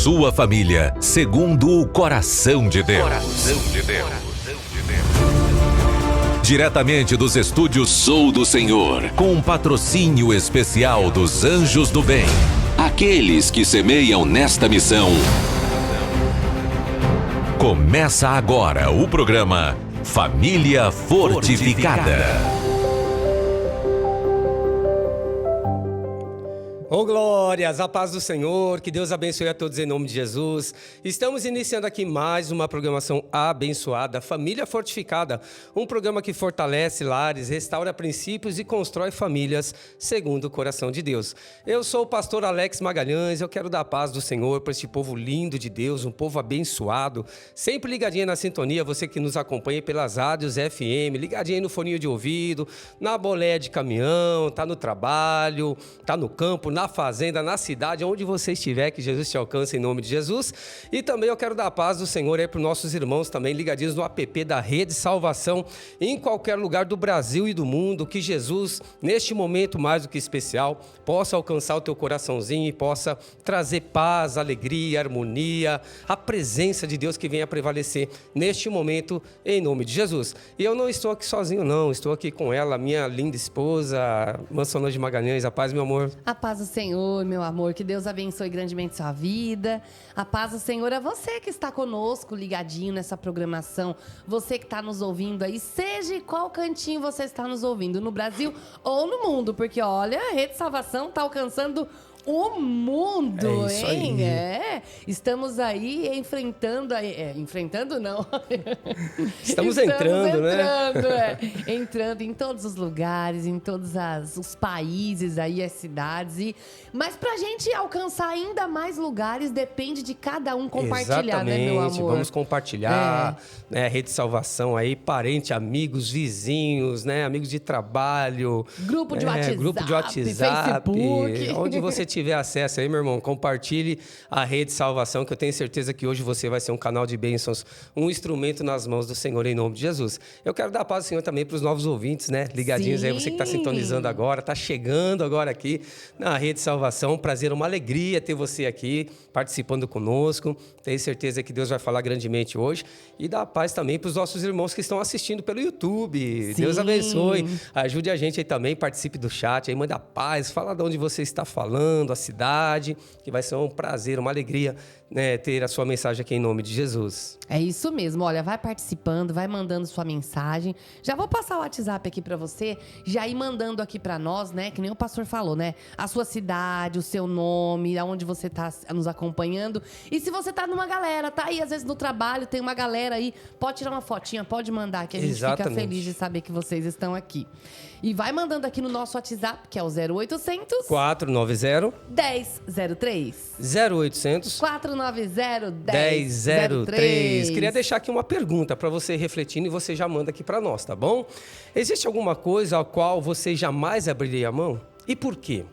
sua família, segundo o coração de Deus. Diretamente dos estúdios Sou do Senhor, com um patrocínio especial dos Anjos do Bem. Aqueles que semeiam nesta missão. Começa agora o programa Família Fortificada. Oh, glórias, a paz do Senhor, que Deus abençoe a todos em nome de Jesus. Estamos iniciando aqui mais uma programação abençoada, Família Fortificada, um programa que fortalece lares, restaura princípios e constrói famílias segundo o coração de Deus. Eu sou o pastor Alex Magalhães, eu quero dar a paz do Senhor para este povo lindo de Deus, um povo abençoado, sempre ligadinho na sintonia, você que nos acompanha pelas rádios FM, ligadinho no foninho de ouvido, na boleia de caminhão, tá no trabalho, tá no campo, na fazenda, na cidade, onde você estiver, que Jesus te alcance em nome de Jesus. E também eu quero dar a paz do Senhor aí para os nossos irmãos também ligadinhos no app da Rede Salvação, em qualquer lugar do Brasil e do mundo, que Jesus, neste momento mais do que especial, possa alcançar o teu coraçãozinho e possa trazer paz, alegria, harmonia, a presença de Deus que venha prevalecer neste momento, em nome de Jesus. E eu não estou aqui sozinho não, estou aqui com ela, minha linda esposa, irmã Solange Magalhães. A paz, meu amor. A paz do Senhor, meu amor, que Deus abençoe grandemente sua vida. A paz do Senhor é você que está conosco, ligadinho nessa programação. Você que está nos ouvindo aí, seja em qual cantinho você está nos ouvindo, no Brasil ou no mundo, porque olha, a Rede Salvação está alcançando o mundo, isso hein? aí. Estamos aí enfrentando... enfrentando, não. Estamos entrando, né? Entrando em todos os lugares, em todos os países aí, as cidades. Mas pra gente alcançar ainda mais lugares, depende de cada um compartilhar, exatamente, né, meu amor? Vamos compartilhar, né, Rede Salvação aí, parente, amigos, vizinhos, né, amigos de trabalho. Grupo de WhatsApp, Facebook. Facebook. Onde você tiver acesso aí, meu irmão, compartilhe a Rede Salvação, que eu tenho certeza que hoje você vai ser um canal de bênçãos, um instrumento nas mãos do Senhor, em nome de Jesus. Eu quero dar a paz do Senhor também para os novos ouvintes, né? Ligadinhos. Sim. Aí, você que está sintonizando agora, está chegando agora aqui na Rede Salvação. Um prazer, uma alegria ter você aqui, participando conosco. Tenho certeza que Deus vai falar grandemente hoje. E dar a paz também para os nossos irmãos que estão assistindo pelo YouTube. Sim. Deus abençoe. Ajude a gente aí também, participe do chat, aí manda paz, fala de onde você está falando, a cidade, que vai ser um prazer, uma alegria, né, ter a sua mensagem aqui em nome de Jesus. É isso mesmo, olha, vai participando, vai mandando sua mensagem. Já vou passar o WhatsApp aqui pra você, já ir mandando aqui pra nós, né, que nem o pastor falou, né, a sua cidade, o seu nome, aonde você tá nos acompanhando. E se você tá numa galera, tá aí às vezes no trabalho, tem uma galera aí, pode tirar uma fotinha, pode mandar, que a gente fica feliz de saber que vocês estão aqui. E vai mandando aqui no nosso WhatsApp, que é o 0800 490 1003 0800 490 1003. Queria deixar aqui uma pergunta para você refletindo e você já manda aqui para nós, tá bom? Existe alguma coisa a qual você jamais abriria a mão? E por quê?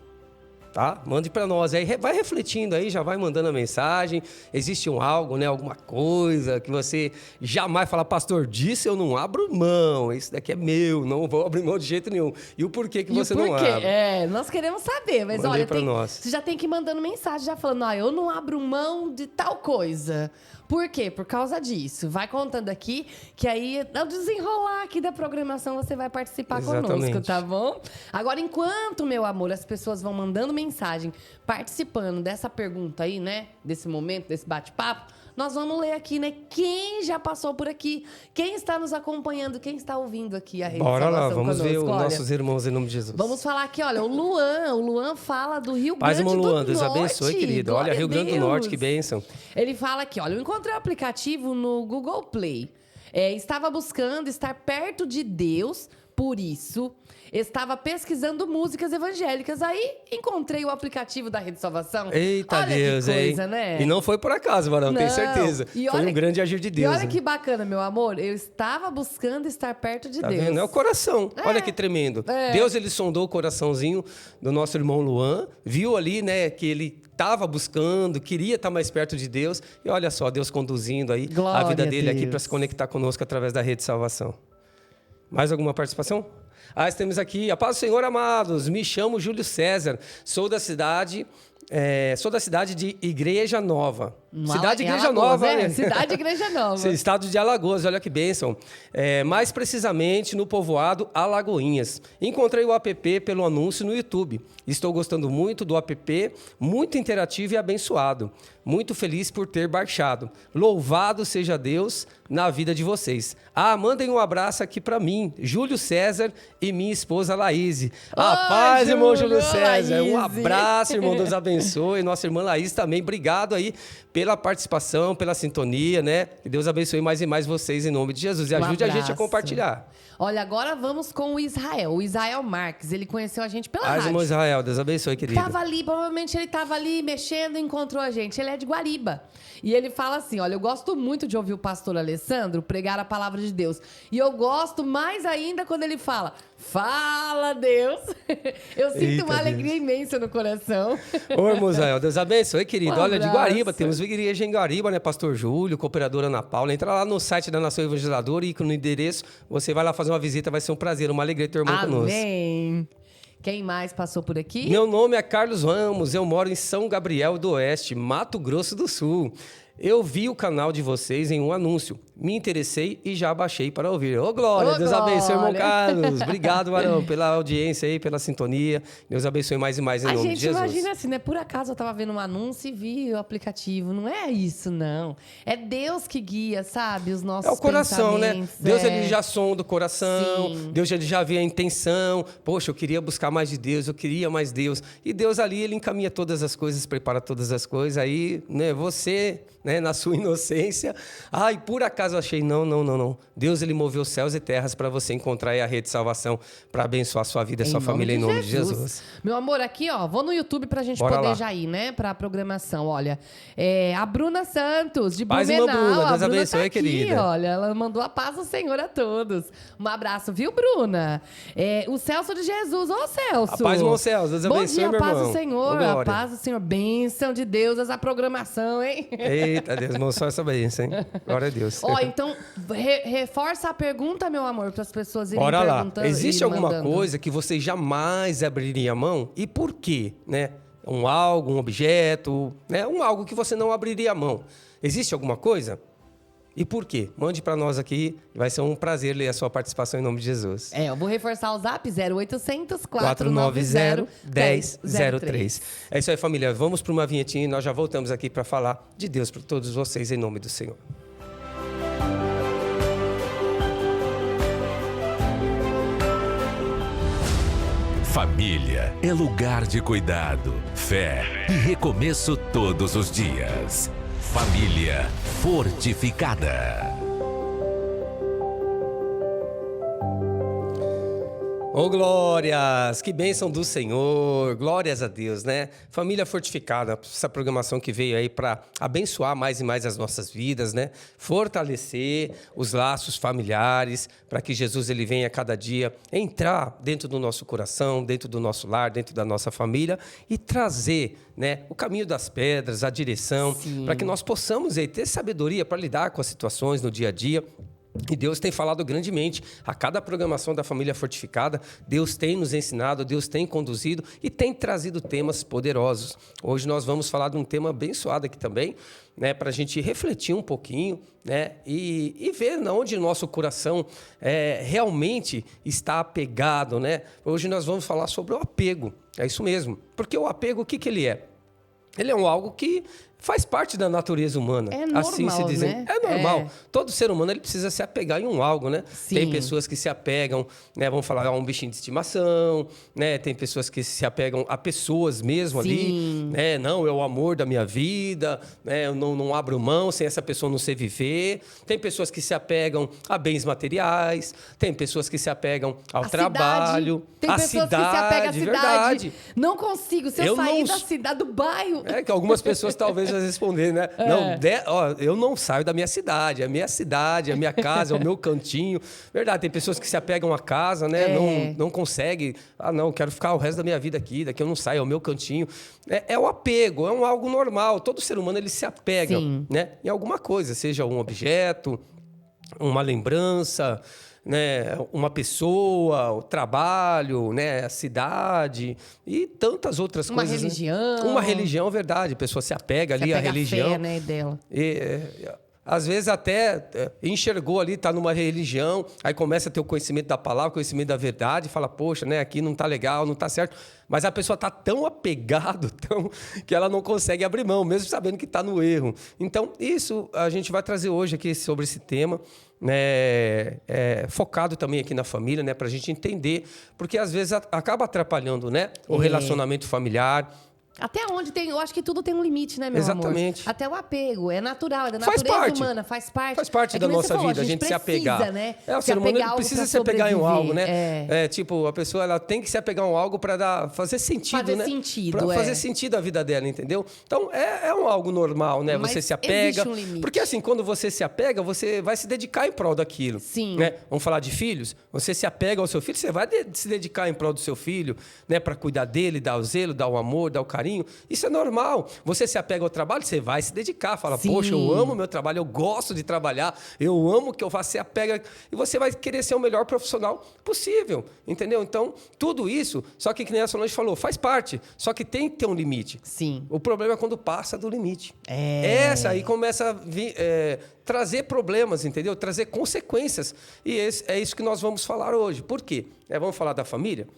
Tá? Mande para nós aí, vai refletindo aí, já vai mandando a mensagem. Existe algo, né? Alguma coisa que você jamais fala, pastor, disso eu não abro mão, isso daqui é meu, não vou abrir mão de jeito nenhum. E o porquê que você não abre? Nós queremos saber, mas manda olha, nós. Você já tem que ir mandando mensagem, já falando, eu não abro mão de tal coisa. Por quê? Por causa disso. Vai contando aqui, que aí, ao desenrolar aqui da programação, você vai participar conosco, tá bom? Agora, enquanto, meu amor, as pessoas vão mandando mensagem, participando dessa pergunta aí, né? Desse momento, desse bate-papo, nós vamos ler aqui, né? Quem já passou por aqui, quem está nos acompanhando, quem está ouvindo aqui a Rede Bora Salvação lá, vamos ver os olha, nossos irmãos em nome de Jesus. Vamos falar aqui, olha, o Luan fala do Rio Paz, Grande do Luan, Norte. Deus abençoe, querido. Olha, Rio Grande do Norte, que bênção. Ele fala aqui, olha, eu encontrei o aplicativo no Google Play. Estava buscando estar perto de Deus, por isso estava pesquisando músicas evangélicas. Aí encontrei o aplicativo da Rede Salvação. Eita, olha Deus, que coisa, hein? né? E não foi por acaso, Varão, tenho certeza. Foi um grande agir de Deus. E olha que bacana, meu amor. Eu estava buscando estar perto de Deus. Vendo? É o coração. Olha que tremendo. Deus, ele sondou o coraçãozinho do nosso irmão Luan, viu ali, né, que ele estava buscando, queria estar mais perto de Deus. E olha só, Deus conduzindo aí a vida dele aqui para se conectar conosco através da Rede Salvação. Mais alguma participação? Temos aqui, a paz do Senhor, amados. Me chamo Júlio César, sou da cidade Sou da cidade de Igreja Nova. Cidade Igreja Nova. Cidade Igreja Nova. Estado de Alagoas, olha que bênção. Mais precisamente no povoado Alagoinhas. Encontrei o app pelo anúncio no YouTube. Estou gostando muito do app, muito interativo e abençoado. Muito feliz por ter baixado. Louvado seja Deus na vida de vocês. Mandem um abraço aqui para mim, Júlio César e minha esposa Laís. Paz, irmão Júlio César. Laís. Um abraço, irmão, Deus abençoe. Nossa irmã Laís também, obrigado aí pela participação, pela sintonia, né? Que Deus abençoe mais e mais vocês em nome de Jesus. E ajude a gente a compartilhar. Olha, agora vamos com o Israel Marques. Ele conheceu a gente pela rádio. Irmão Israel, Deus abençoe, querido. Provavelmente ele estava ali mexendo e encontrou a gente. Ele é de Guariba. E ele fala assim, olha, eu gosto muito de ouvir o pastor Alessandro pregar a palavra de Deus. E eu gosto mais ainda quando ele fala Deus. Eu sinto uma alegria imensa no coração. Ô, irmão Israel, Deus abençoe, querido. Olha, de Guariba, temos igreja em Guariba, né? Pastor Júlio, cooperadora Ana Paula. Entra lá no site da Nação Evangelizadora e no endereço, você vai lá fazer uma visita, vai ser um prazer, uma alegria ter irmão conosco. Amém. Quem mais passou por aqui? Meu nome é Carlos Ramos, eu moro em São Gabriel do Oeste, Mato Grosso do Sul. Eu vi o canal de vocês em um anúncio. Me interessei e já baixei para ouvir. Ô, Glória! Deus abençoe, irmão Carlos. Obrigado, Marão, pela audiência aí, pela sintonia. Deus abençoe mais e mais em nome de Jesus. A gente imagina assim, né? Por acaso eu estava vendo um anúncio e vi o aplicativo. Não é isso, não. É Deus que guia, sabe? Os nossos coração, né? Deus, ele já sonda o coração. Sim. Deus, ele já vê a intenção. Poxa, eu queria buscar mais de Deus, eu queria mais Deus. E Deus ali, ele encaminha todas as coisas, prepara todas as coisas. Aí, né, você... né, na sua inocência. Por acaso eu achei, não. Deus, ele moveu céus e terras para você encontrar aí a rede de salvação, para abençoar a sua vida e a sua família em nome de Jesus. Meu amor, aqui, vou no YouTube pra gente poder lá já ir, né, pra programação. Olha, a Bruna Santos, de Blumenau. Bruna, Deus abençoe, tá aqui, querida. Olha, ela mandou a paz do Senhor a todos. Um abraço, viu, Bruna? O Celso de Jesus. Ô, Celso. A paz, irmão Celso. Deus abençoe, meu irmão. Bom dia, a paz do Senhor. A paz do Senhor. Bênção de Deus, essa programação, hein? Eita, Deus, irmão, só essa bênção, hein? Glória a Deus. Então, reforça a pergunta, meu amor, para as pessoas irem perguntando. Lá. Existe alguma coisa que você jamais abriria a mão? E por quê? Né? Um objeto, né? Algo que você não abriria a mão. Existe alguma coisa? E por quê? Mande para nós aqui. Vai ser um prazer ler a sua participação em nome de Jesus. Eu vou reforçar o zap 0800 490 1003. É isso aí, família. Vamos para uma vinhetinha e nós já voltamos aqui para falar de Deus para todos vocês em nome do Senhor. Família é lugar de cuidado, fé e recomeço todos os dias. Família fortificada. Ô, glórias! Que bênção do Senhor! Glórias a Deus, né? Família fortificada, essa programação que veio aí para abençoar mais e mais as nossas vidas, né? Fortalecer os laços familiares, para que Jesus ele venha cada dia entrar dentro do nosso coração, dentro do nosso lar, dentro da nossa família e trazer, né, o caminho das pedras, a direção, para que nós possamos aí ter sabedoria para lidar com as situações no dia a dia. E Deus tem falado grandemente a cada programação da Família Fortificada. Deus tem nos ensinado, Deus tem conduzido e tem trazido temas poderosos. Hoje nós vamos falar de um tema abençoado aqui também, né, para a gente refletir um pouquinho, né, e ver onde o nosso coração realmente está apegado. Né? Hoje nós vamos falar sobre o apego. É isso mesmo. Porque o apego, o que ele é? Ele é algo que faz parte da natureza humana. É normal, assim se dizer. Né? É normal. Todo ser humano ele precisa se apegar em algo, né? Sim. Tem pessoas que se apegam, né? Vamos falar a um bichinho de estimação, né? Tem pessoas que se apegam a pessoas mesmo. Sim. Ali, né? Não, é o amor da minha vida, né? Eu não abro mão, sem essa pessoa não sei viver. Tem pessoas que se apegam a bens materiais, tem pessoas que se apegam ao trabalho, tem pessoas que se apegam à cidade. Verdade. Não consigo, se eu sair da cidade, do bairro. É que algumas pessoas talvez responder, né? Eu não saio da minha cidade, é a minha casa, é o meu cantinho. Verdade, tem pessoas que se apegam à casa, né? Não conseguem. Não, quero ficar o resto da minha vida aqui, daqui eu não saio, é o meu cantinho. É o apego, é algo normal. Todo ser humano ele se apega, né, em alguma coisa, seja um objeto, uma lembrança, né, uma pessoa, o trabalho, né, a cidade e tantas outras coisas. Uma religião. Né? Uma religião, verdade. A pessoa se apega ali à religião. A fé, né, dela. Às vezes até enxergou ali, está numa religião, aí começa a ter o conhecimento da palavra, o conhecimento da verdade, fala, poxa, né, aqui não está legal, não está certo. Mas a pessoa está tão apegada que ela não consegue abrir mão, mesmo sabendo que está no erro. Então, isso a gente vai trazer hoje aqui sobre esse tema, né, focado também aqui na família, né, para a gente entender, porque às vezes acaba atrapalhando, né, o relacionamento familiar. Até onde tem... Eu acho que tudo tem um limite, né, meu Exatamente. amor? Até o apego. É natural, é da natureza humana. Faz parte. Faz parte da nossa vida, a gente se apegar. Né? O ser humano ele precisa se apegar em algo, né? Tipo, a pessoa ela tem que se apegar em algo para fazer sentido, né? Para fazer sentido a vida dela, entendeu? Então, é algo normal, né? Mas você se apega. Um limite. Porque assim, quando você se apega, você vai se dedicar em prol daquilo. Sim. Né? Vamos falar de filhos? Você se apega ao seu filho, você vai se dedicar em prol do seu filho, né? Para cuidar dele, dar o zelo, dar o amor, dar o carinho. Isso é normal. Você se apega ao trabalho, você vai se dedicar. Fala, sim, poxa, eu amo meu trabalho, eu gosto de trabalhar, eu amo o que eu faço, você apega. E você vai querer ser o melhor profissional possível, entendeu? Então, tudo isso, só que nem a Solange falou, faz parte, só que tem que ter um limite. Sim. O problema é quando passa do limite. Essa aí começa a vir, trazer problemas, entendeu? Trazer consequências. E é isso que nós vamos falar hoje. Por quê? Vamos falar da família?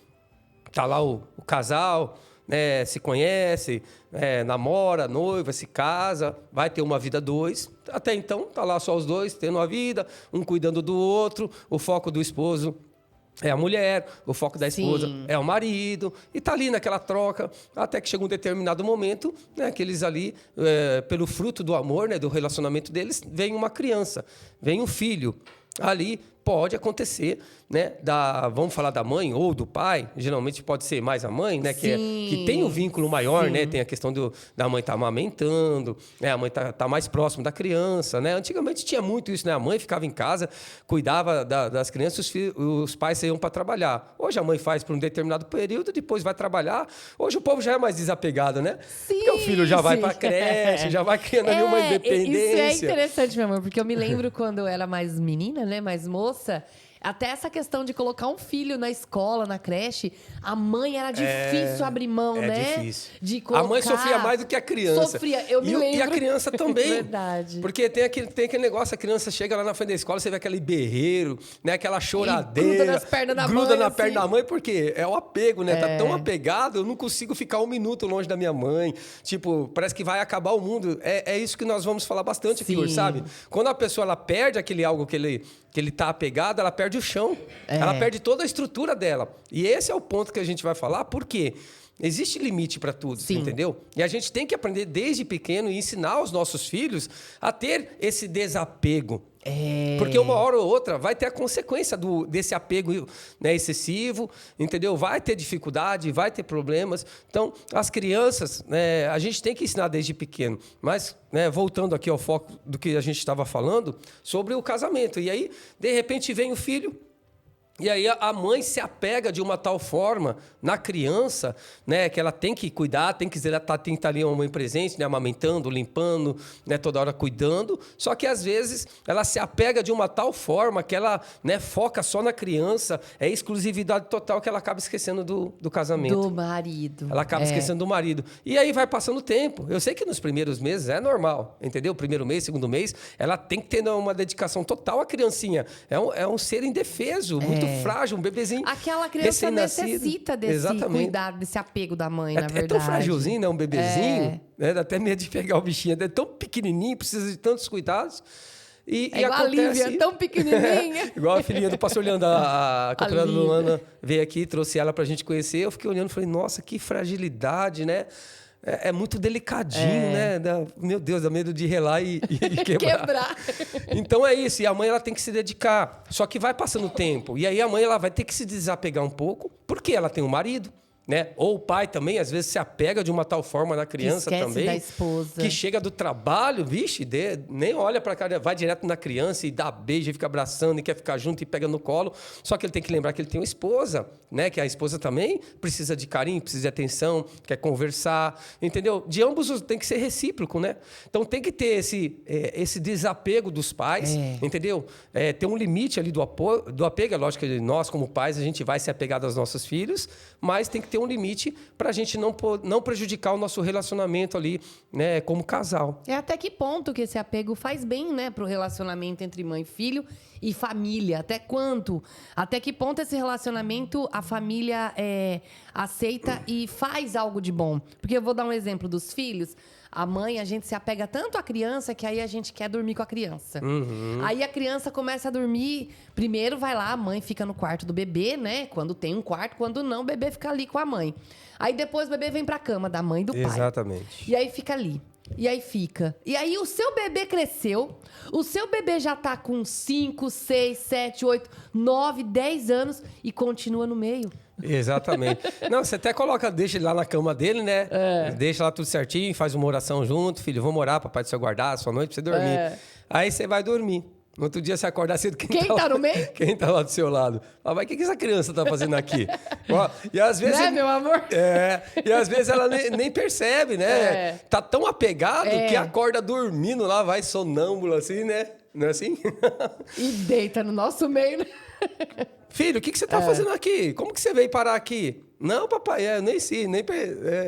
Tá lá o casal... se conhece, namora, noiva, se casa, vai ter uma vida dois. Até então, tá lá só os dois, tendo uma vida, um cuidando do outro. O foco do esposo é a mulher, o foco da esposa é o marido. E tá ali naquela troca, até que chega um determinado momento, né, que eles ali, pelo fruto do amor, né, do relacionamento deles, vem uma criança, vem um filho. Ali pode acontecer, né, vamos falar da mãe ou do pai, geralmente pode ser mais a mãe, né, que tem um vínculo maior, né, tem a questão da mãe estar amamentando, né, a mãe tá mais próximo da criança, né. Antigamente tinha muito isso, né, a mãe ficava em casa, cuidava das crianças, os pais saíam para trabalhar. Hoje a mãe faz por um determinado período, depois vai trabalhar. Hoje o povo já é mais desapegado, né? Sim, porque o filho já vai para a creche, já vai criando ali uma independência. Isso é interessante, meu amor, porque eu me lembro quando eu era mais menina, né, mais moça. Até essa questão de colocar um filho na escola, na creche, a mãe era difícil abrir mão, né? Difícil. De colocar... A mãe sofria mais do que a criança. Sofria, eu me lembro. E a criança também. Verdade. Porque tem aquele negócio, a criança chega lá na frente da escola, você vê aquele berreiro, né? Aquela choradeira. Gruda nas pernas da mãe. Gruda na perna da mãe, porque é o apego, né? Tá tão apegado, eu não consigo ficar um minuto longe da minha mãe. Tipo, parece que vai acabar o mundo. É isso que nós vamos falar bastante aqui hoje, sabe? Quando a pessoa ela perde aquele algo que ele tá apegado, ela perde o chão. Ela perde toda a estrutura dela. E esse é o ponto que a gente vai falar, porque existe limite para tudo, entendeu? E a gente tem que aprender desde pequeno e ensinar os nossos filhos a ter esse desapego. Porque uma hora ou outra vai ter a consequência desse apego, né, excessivo, entendeu? Vai ter dificuldade, vai ter problemas. Então, as crianças, né, a gente tem que ensinar desde pequeno. Mas, né, voltando aqui ao foco do que a gente estava falando, sobre o casamento. E aí, de repente, vem o filho. E aí a mãe se apega de uma tal forma na criança, né, que ela tem que cuidar, tem que estar ali uma mãe presente, né, amamentando, limpando, né, toda hora cuidando. Só que às vezes ela se apega de uma tal forma que ela, né, foca só na criança, é exclusividade total que ela acaba esquecendo do casamento. Do marido. Ela acaba esquecendo do marido. E aí vai passando o tempo. Eu sei que nos primeiros meses é normal, entendeu? Primeiro mês, segundo mês, ela tem que ter uma dedicação total à criancinha. É um ser indefeso, muito frágil, um bebezinho. Aquela criança necessita desse cuidado, desse apego da mãe, na verdade. É tão frágilzinho, né? Um bebezinho. Né? Dá até medo de pegar o bichinho. É tão pequenininho, precisa de tantos cuidados. E igual acontece... a Lívia, tão pequenininha. Igual a filhinha do pastor Leandro, a campeã Luana veio aqui, trouxe ela pra gente conhecer. Eu fiquei olhando e falei, nossa, que fragilidade, né? É muito delicadinho, né? Meu Deus, dá medo de relar e quebrar. Então é isso. E a mãe ela tem que se dedicar. Só que vai passando o tempo. E aí a mãe ela vai ter que se desapegar um pouco, porque ela tem um marido, né? Ou o pai também, às vezes, se apega de uma tal forma na criança que esquece também. da esposa. Que chega do trabalho, vixe, nem olha pra cara, vai direto na criança e dá beijo e fica abraçando e quer ficar junto e pega no colo. Só que ele tem que lembrar que ele tem uma esposa, né? Que a esposa também precisa de carinho, precisa de atenção, quer conversar, entendeu? De ambos tem que ser recíproco, né? Então tem que ter esse desapego dos pais, entendeu? Ter um limite ali do apego. É lógico que nós, como pais, a gente vai se apegar aos nossos filhos, mas tem que ter um limite para a gente não prejudicar o nosso relacionamento ali, né, como casal. Até que ponto que esse apego faz bem, né, pro relacionamento entre mãe e filho e família? Até quanto? Até que ponto esse relacionamento a família aceita e faz algo de bom? Porque eu vou dar um exemplo dos filhos. A mãe, a gente se apega tanto à criança que aí a gente quer dormir com a criança. Aí a criança começa a dormir. Primeiro vai lá, a mãe fica no quarto do bebê, né? Quando tem um quarto, quando não, o bebê fica ali com a mãe. Aí depois o bebê vem pra cama da mãe e do pai. Exatamente. E aí fica ali. E aí fica. E aí o seu bebê cresceu, o seu bebê já tá com 5, 6, 7, 8, 9, 10 anos e continua no meio. Exatamente. Não, você até deixa ele lá na cama dele, né? Deixa lá tudo certinho, faz uma oração junto. Filho, vamos orar, papai do céu guardar a sua noite pra você dormir. Aí você vai dormir. No outro dia você acordar cedo. Quem tá no meio? Quem tá lá do seu lado? Mas o que essa criança tá fazendo aqui? E às vezes... Né, meu amor? E às vezes ela nem percebe, né? Tá tão apegado que acorda dormindo lá, vai sonâmbulo assim, né? Não é assim? E deita no nosso meio, né? Filho, o que você tá fazendo aqui? Como que você veio parar aqui? Não, papai, eu nem sei,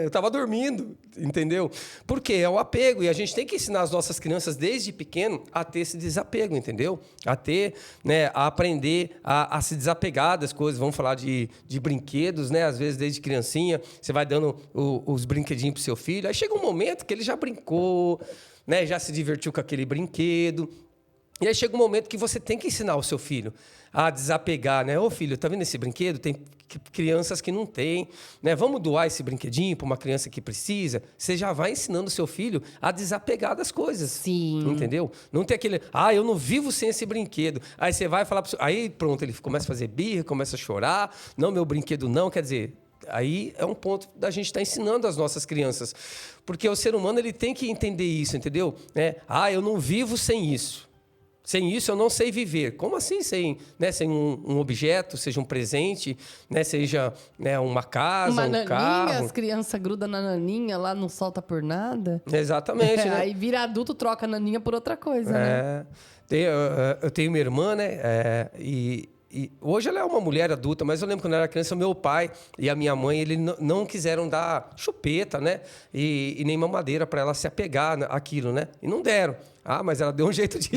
eu tava dormindo, entendeu? Porque é o apego, e a gente tem que ensinar as nossas crianças desde pequeno a ter esse desapego, entendeu? A ter, né, a aprender a se desapegar das coisas. Vamos falar de brinquedos, né? Às vezes, desde criancinha, você vai dando os brinquedinhos pro seu filho, aí chega um momento que ele já brincou, né? Já se divertiu com aquele brinquedo. E aí chega um momento que você tem que ensinar o seu filho a desapegar, né? Ô filho, tá vendo esse brinquedo? Tem crianças que não têm, né? Vamos doar esse brinquedinho para uma criança que precisa. Você já vai ensinando o seu filho a desapegar das coisas. Sim. Entendeu? Não tem aquele, eu não vivo sem esse brinquedo. Aí você vai falar pro seu... Aí pronto, ele começa a fazer birra, começa a chorar. Não, meu brinquedo não, quer dizer... Aí é um ponto da gente estar ensinando as nossas crianças. Porque o ser humano ele tem que entender isso, entendeu? Eu não vivo sem isso. Sem isso, eu não sei viver. Como assim sem um objeto, seja um presente, né? Seja, né, uma casa, uma um naninha, carro? As crianças grudam na naninha, lá não solta por nada. Exatamente. Né? Aí vira adulto, troca a naninha por outra coisa, né? Eu tenho uma irmã, né? E hoje ela é uma mulher adulta, mas eu lembro quando eu era criança, meu pai e a minha mãe, eles não quiseram dar chupeta, né? E nem mamadeira para ela se apegar àquilo, né? E não deram. Mas ela deu um jeito de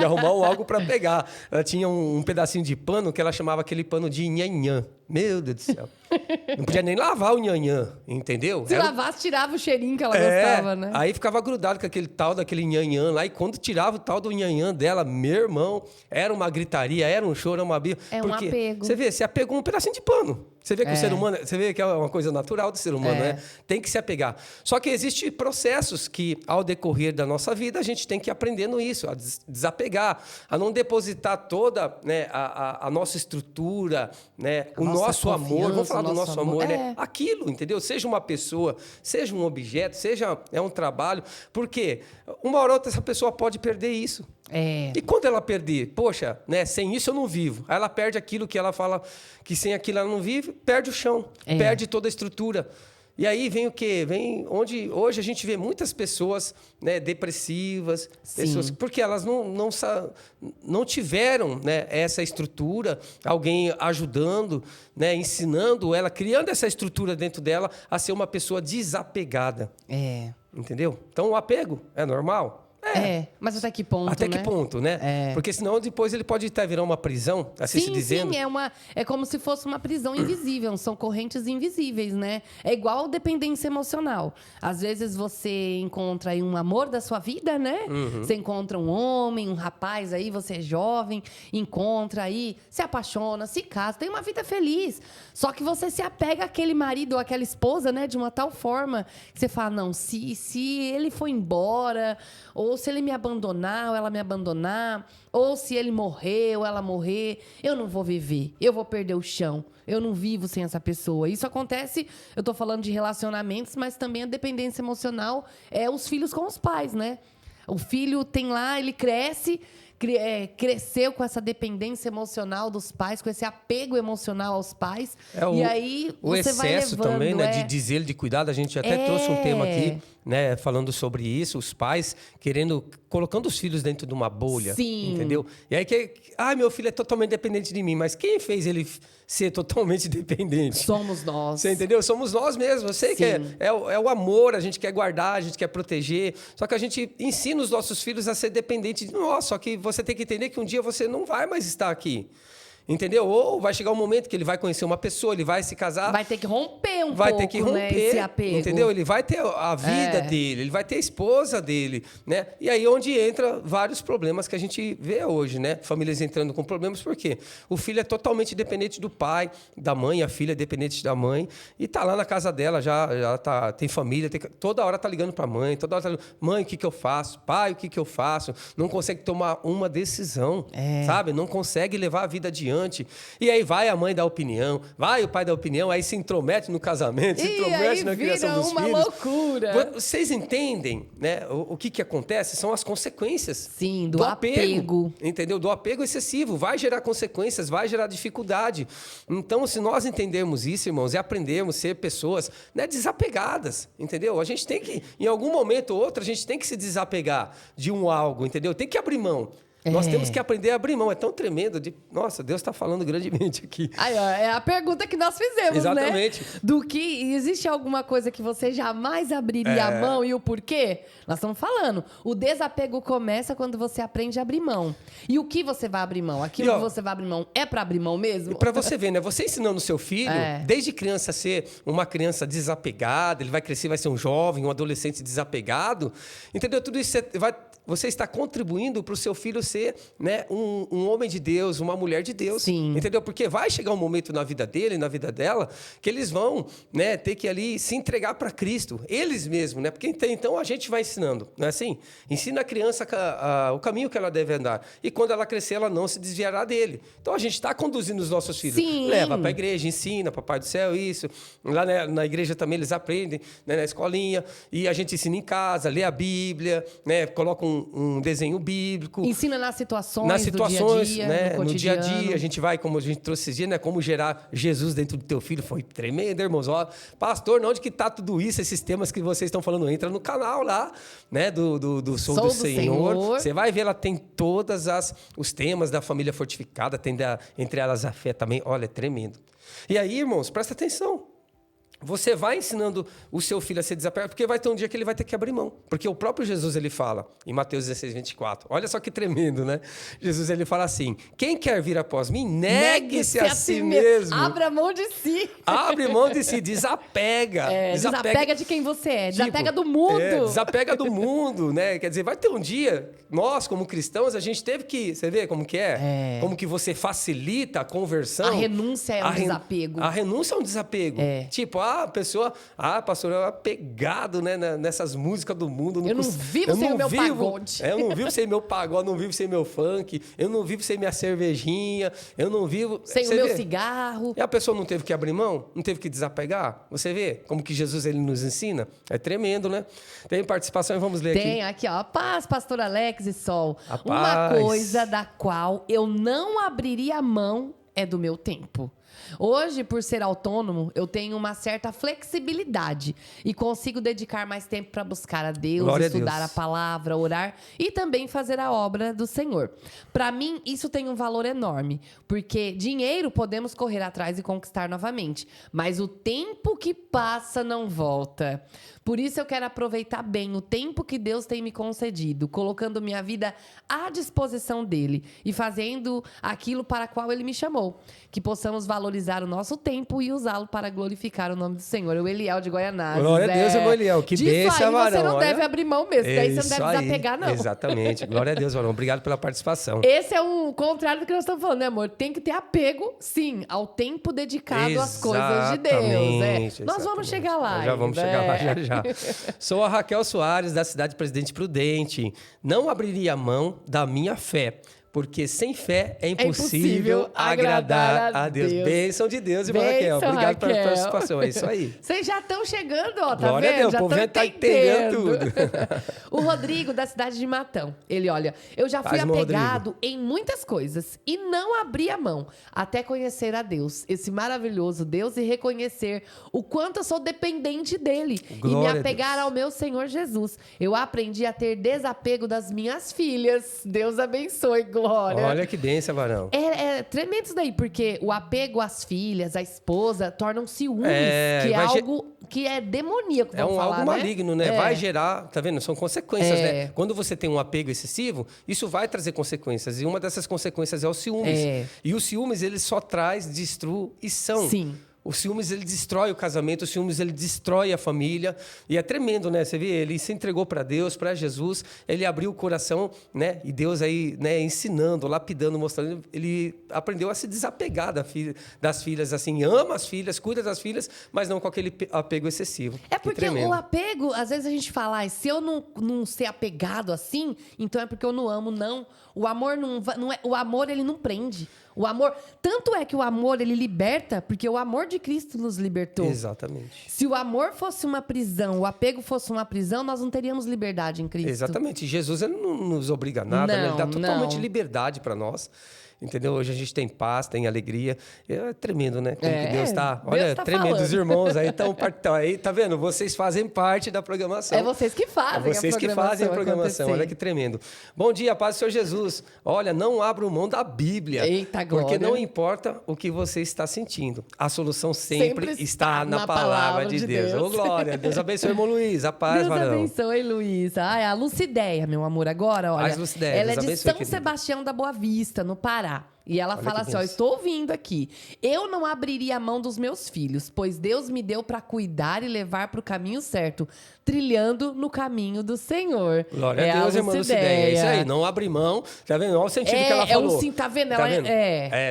arrumar algo para pegar. Ela tinha um pedacinho de pano que ela chamava aquele pano de nhanhã. Meu Deus do céu. Não podia nem lavar o nhanhã, entendeu? Se lavasse, tirava o cheirinho que ela gostava, né? Aí ficava grudado com aquele tal daquele nhanhã lá. E quando tirava o tal do nhanhã dela, meu irmão, era uma gritaria, era um choro, era uma birra. Um apego. Você vê, você apegou um pedacinho de pano. Você vê que o ser humano, você vê que é uma coisa natural do ser humano, né? Tem que se apegar. Só que existem processos que, ao decorrer da nossa vida, a gente tem que ir aprendendo isso, a desapegar, a não depositar toda, né, a nossa estrutura, né, o nosso amor. Vamos falar do nosso amor, né? Aquilo, entendeu? Seja uma pessoa, seja um objeto, seja um trabalho. Porque uma hora ou outra essa pessoa pode perder isso. E quando ela perder, poxa, né, sem isso eu não vivo. Aí ela perde aquilo que ela fala que sem aquilo ela não vive, perde o chão, perde toda a estrutura. E aí vem o quê? Vem onde hoje a gente vê muitas pessoas, né, depressivas, pessoas, porque elas não tiveram, né, essa estrutura, alguém ajudando, né, ensinando ela, criando essa estrutura dentro dela a ser uma pessoa desapegada. Entendeu? Então o apego é normal. Mas até que ponto, Até que ponto, né? Porque senão depois ele pode até virar uma prisão, assim se dizendo. Sim, é como se fosse uma prisão invisível, são correntes invisíveis, né? É igual dependência emocional. Às vezes você encontra aí um amor da sua vida, né? Você encontra um homem, um rapaz aí, você é jovem, encontra aí, se apaixona, se casa, tem uma vida feliz. Só que você se apega àquele marido ou àquela esposa, né? De uma tal forma que você fala, não, se ele for embora, ou se ele me abandonar ou ela me abandonar, ou se ele morrer ou ela morrer, eu não vou viver, eu vou perder o chão, eu não vivo sem essa pessoa. Isso acontece, eu tô falando de relacionamentos, mas também a dependência emocional é os filhos com os pais, né? O filho tem lá, ele cresceu com essa dependência emocional dos pais, com esse apego emocional aos pais. E aí o você excesso vai levando, também, né, de dizer, de cuidado. A gente até trouxe um tema aqui, né, falando sobre isso, os pais colocando os filhos dentro de uma bolha. Sim. Entendeu? E aí meu filho é totalmente dependente de mim, mas quem fez ele ser totalmente dependente? Somos nós. Você entendeu? Somos nós mesmos. Eu sei que é o amor, a gente quer guardar, a gente quer proteger. Só que a gente ensina os nossos filhos a ser dependentes de nós. Só que você tem que entender que um dia você não vai mais estar aqui. Entendeu? Ou vai chegar um momento que ele vai conhecer uma pessoa, ele vai se casar. Vai ter que romper vai pouco, ter que romper, né, esse apego. Entendeu? Ele vai ter a vida dele, ele vai ter a esposa dele, né? E aí onde entra vários problemas que a gente vê hoje, né? Famílias entrando com problemas, por quê? O filho é totalmente dependente do pai, da mãe, a filha é dependente da mãe, e tá lá na casa dela, já tá, tem família, toda hora tá ligando pra mãe, toda hora tá ligando, mãe, o que eu faço? Pai, o que eu faço? Não consegue tomar uma decisão, sabe? Não consegue levar a vida adiante. E aí vai a mãe dar opinião, vai o pai dar opinião, aí se intromete no casamento, se intromete na criação dos filhos. E aí vira uma loucura. Vocês entendem, né, o que acontece? São as consequências. Sim, do apego. Entendeu? Do apego excessivo. Vai gerar consequências, vai gerar dificuldade. Então, se nós entendermos isso, irmãos, e aprendermos a ser pessoas, né, desapegadas, entendeu? A gente tem que, em algum momento ou outro, a gente tem que se desapegar de algo, entendeu? Tem que abrir mão. Nós temos que aprender a abrir mão. É tão tremendo. Nossa, Deus está falando grandemente aqui. Aí, ó, é a pergunta que nós fizemos, exatamente, né? Do que existe alguma coisa que você jamais abriria a mão e o porquê? Nós estamos falando. O desapego começa quando você aprende a abrir mão. E o que você vai abrir mão? Aquilo que você vai abrir mão é para abrir mão mesmo? Para você ver, né? Você ensinando o seu filho, desde criança, a ser uma criança desapegada, ele vai crescer, vai ser um jovem, um adolescente desapegado. Entendeu? Tudo isso você está contribuindo para o seu filho ser, né, um homem de Deus, uma mulher de Deus. Sim. Entendeu? Porque vai chegar um momento na vida dele, na vida dela, que eles vão, né, ter que ali se entregar para Cristo. Eles mesmos, né? Porque então a gente vai ensinando, não é assim? Ensina a criança o caminho que ela deve andar. E quando ela crescer, ela não se desviará dele. Então a gente está conduzindo os nossos filhos. Sim. Leva para a igreja, ensina, Papai do Céu, isso. Lá na igreja também eles aprendem, né, na escolinha. E a gente ensina em casa, lê a Bíblia, né, coloca um desenho bíblico. Ensina nas situações do dia a dia, né, no dia a dia. A gente vai, como a gente trouxe esses dias, né, como gerar Jesus dentro do teu filho. Foi tremendo, irmãos. Ó, pastor, onde que está tudo isso, esses temas que vocês estão falando? Entra no canal lá, né, do Sou do Senhor. Você vai ver, ela tem todas os temas da família fortificada, tem entre elas a fé também. Olha, é tremendo. E aí, irmãos, presta atenção. Você vai ensinando o seu filho a ser desapegado, porque vai ter um dia que ele vai ter que abrir mão. Porque o próprio Jesus, ele fala, em Mateus 16, 24. Olha só que tremendo, né? Jesus, ele fala assim, quem quer vir após mim, negue-se a si mesmo. Abra mão de si. Abre mão de si, desapega. Desapega de quem você é, desapega do mundo. Desapega do mundo, né? Quer dizer, vai ter um dia, nós como cristãos, a gente teve que, você vê como que é? Como que você facilita a conversão. A renúncia é um desapego. A renúncia é um desapego. Tipo, a pessoa, pastor, é apegado, né, nessas músicas do mundo. Eu não vivo sem o meu pagode. Eu não vivo sem meu pagode, não vivo sem meu funk, eu não vivo sem minha cervejinha, eu não vivo... Sem o meu cigarro. E a pessoa não teve que abrir mão? Não teve que desapegar? Você vê como que Jesus ele nos ensina? É tremendo, né? Tem participação e vamos ler aqui. Tem aqui, ó. Paz, pastor Alex e Sol. A Uma paz. coisa da qual eu não abriria mão é do meu tempo. Hoje, por ser autônomo, eu tenho uma certa flexibilidade e consigo dedicar mais tempo para buscar a Deus, Glória estudar a Deus. a palavra, orar e também fazer a obra do Senhor. Para mim, isso tem um valor enorme, porque dinheiro podemos correr atrás e conquistar novamente, mas o tempo que passa não volta. Por isso eu quero aproveitar bem o tempo que Deus tem me concedido, colocando minha vida à disposição dele e fazendo aquilo para qual ele me chamou. Que possamos valorizar valorizar o nosso tempo e usá-lo para glorificar o nome do Senhor. O Eliel de Goianazes. Glória a Deus, irmão Eliel. Que bênção, varão. Você não deve abrir mão mesmo. Daí você não deve desapegar, não. Exatamente. Glória a Deus, varão. Obrigado pela participação. Esse é o contrário do que nós estamos falando, né, amor? Tem que ter apego, sim, ao tempo dedicado às coisas de Deus. Nós vamos chegar lá. Já vamos chegar lá, já. Sou a Raquel Soares, da cidade de Presidente Prudente. Não abriria mão da minha fé, porque sem fé é impossível agradar a Deus. Bênção de Deus, irmã Raquel. Obrigado pela participação. É isso aí. Vocês já estão chegando, ó, tá Glória vendo? A Deus, o povo já tá entendendo tudo. O Rodrigo, da cidade de Matão, ele, olha, eu já fui apegado em muitas coisas e não abri a mão até conhecer a Deus, esse maravilhoso Deus, e reconhecer o quanto eu sou dependente dele. Glória e me apegar ao meu Senhor Jesus. Eu aprendi a ter desapego das minhas filhas. Deus abençoe, glória. Olha que bênção, varão. É tremendo isso daí, porque o apego às filhas, à esposa, tornam ciúmes, que é algo que é demoníaco, vamos falar, algo maligno, né? Vai gerar, tá vendo? São consequências, né? Quando você tem um apego excessivo, isso vai trazer consequências. E uma dessas consequências é o ciúmes. E o ciúmes, ele só traz destruição. Sim. O ciúmes, ele destrói o casamento, o ciúmes, ele destrói a família. E é tremendo, né? Você vê, ele se entregou para Deus, para Jesus, ele abriu o coração, né? E Deus aí, né, ensinando, lapidando, mostrando, ele aprendeu a se desapegar das filhas, assim, ama as filhas, cuida das filhas, mas não com aquele apego excessivo. É porque o apego, às vezes a gente fala, se eu não ser apegado assim, então é porque eu não amo, não. O amor não é, o amor, ele não prende. O amor, tanto é que o amor, ele liberta, porque o amor de Cristo nos libertou. Exatamente. Se o amor fosse uma prisão, o apego fosse uma prisão, nós não teríamos liberdade em Cristo. Exatamente. Jesus, ele não nos obriga a nada, né? Ele dá totalmente liberdade para nós. Entendeu? Hoje a gente tem paz, tem alegria. É tremendo, né? Como que Deus está. Olha, tá tremendo. Falando. Os irmãos aí estão. Aí, tá vendo? Vocês fazem parte da programação. É vocês que fazem. É vocês que fazem a programação. Acontecer. Olha que tremendo. Bom dia, paz do Senhor Jesus. Olha, não abra mão da Bíblia. Eita, glória. Porque não importa o que você está sentindo. A solução sempre está na palavra de Deus. Ô, glória. Deus abençoe, irmão Luiz. A paz, varão. Deus abençoe, Luiz. Ai, a Lucideia, meu amor, agora, olha. Ela é de São Sebastião da Boa Vista, no Pará. E ela fala assim, ó, estou ouvindo aqui. Eu não abriria a mão dos meus filhos, pois Deus me deu para cuidar e levar para o caminho certo, trilhando no caminho do Senhor. Glória a Deus, irmã Lucideia. É isso aí, não abrir mão. Tá vendo? Olha o sentido que ela falou. Sim, tá vendo? Tá vendo?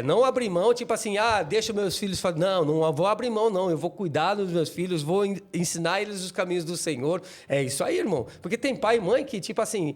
Não abrir mão, tipo assim, deixa meus filhos falar. Não vou abrir mão, não. Eu vou cuidar dos meus filhos, vou ensinar eles os caminhos do Senhor. É isso aí, irmão. Porque tem pai e mãe que, tipo assim,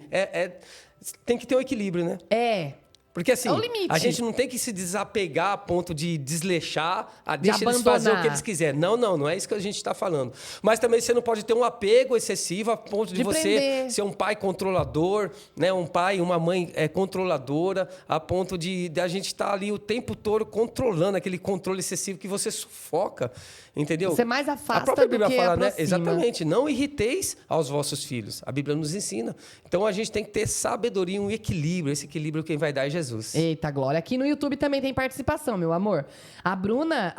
tem que ter um equilíbrio, né? Porque assim, a gente não tem que se desapegar a ponto de desleixar, deixa eles fazer o que eles quiserem. Não é isso que a gente está falando. Mas também você não pode ter um apego excessivo a ponto de você ser um pai controlador, né? Um pai, uma mãe controladora, a ponto de a gente estar ali o tempo todo controlando, aquele controle excessivo que você sufoca, entendeu? Você mais afasta a própria Bíblia do que fala, aproxima. né? Exatamente, não irriteis aos vossos filhos. A Bíblia nos ensina. Então a gente tem que ter sabedoria, um equilíbrio. Esse equilíbrio quem vai dar é Jesus. Eita, glória. Aqui no YouTube também tem participação, meu amor. A Bruna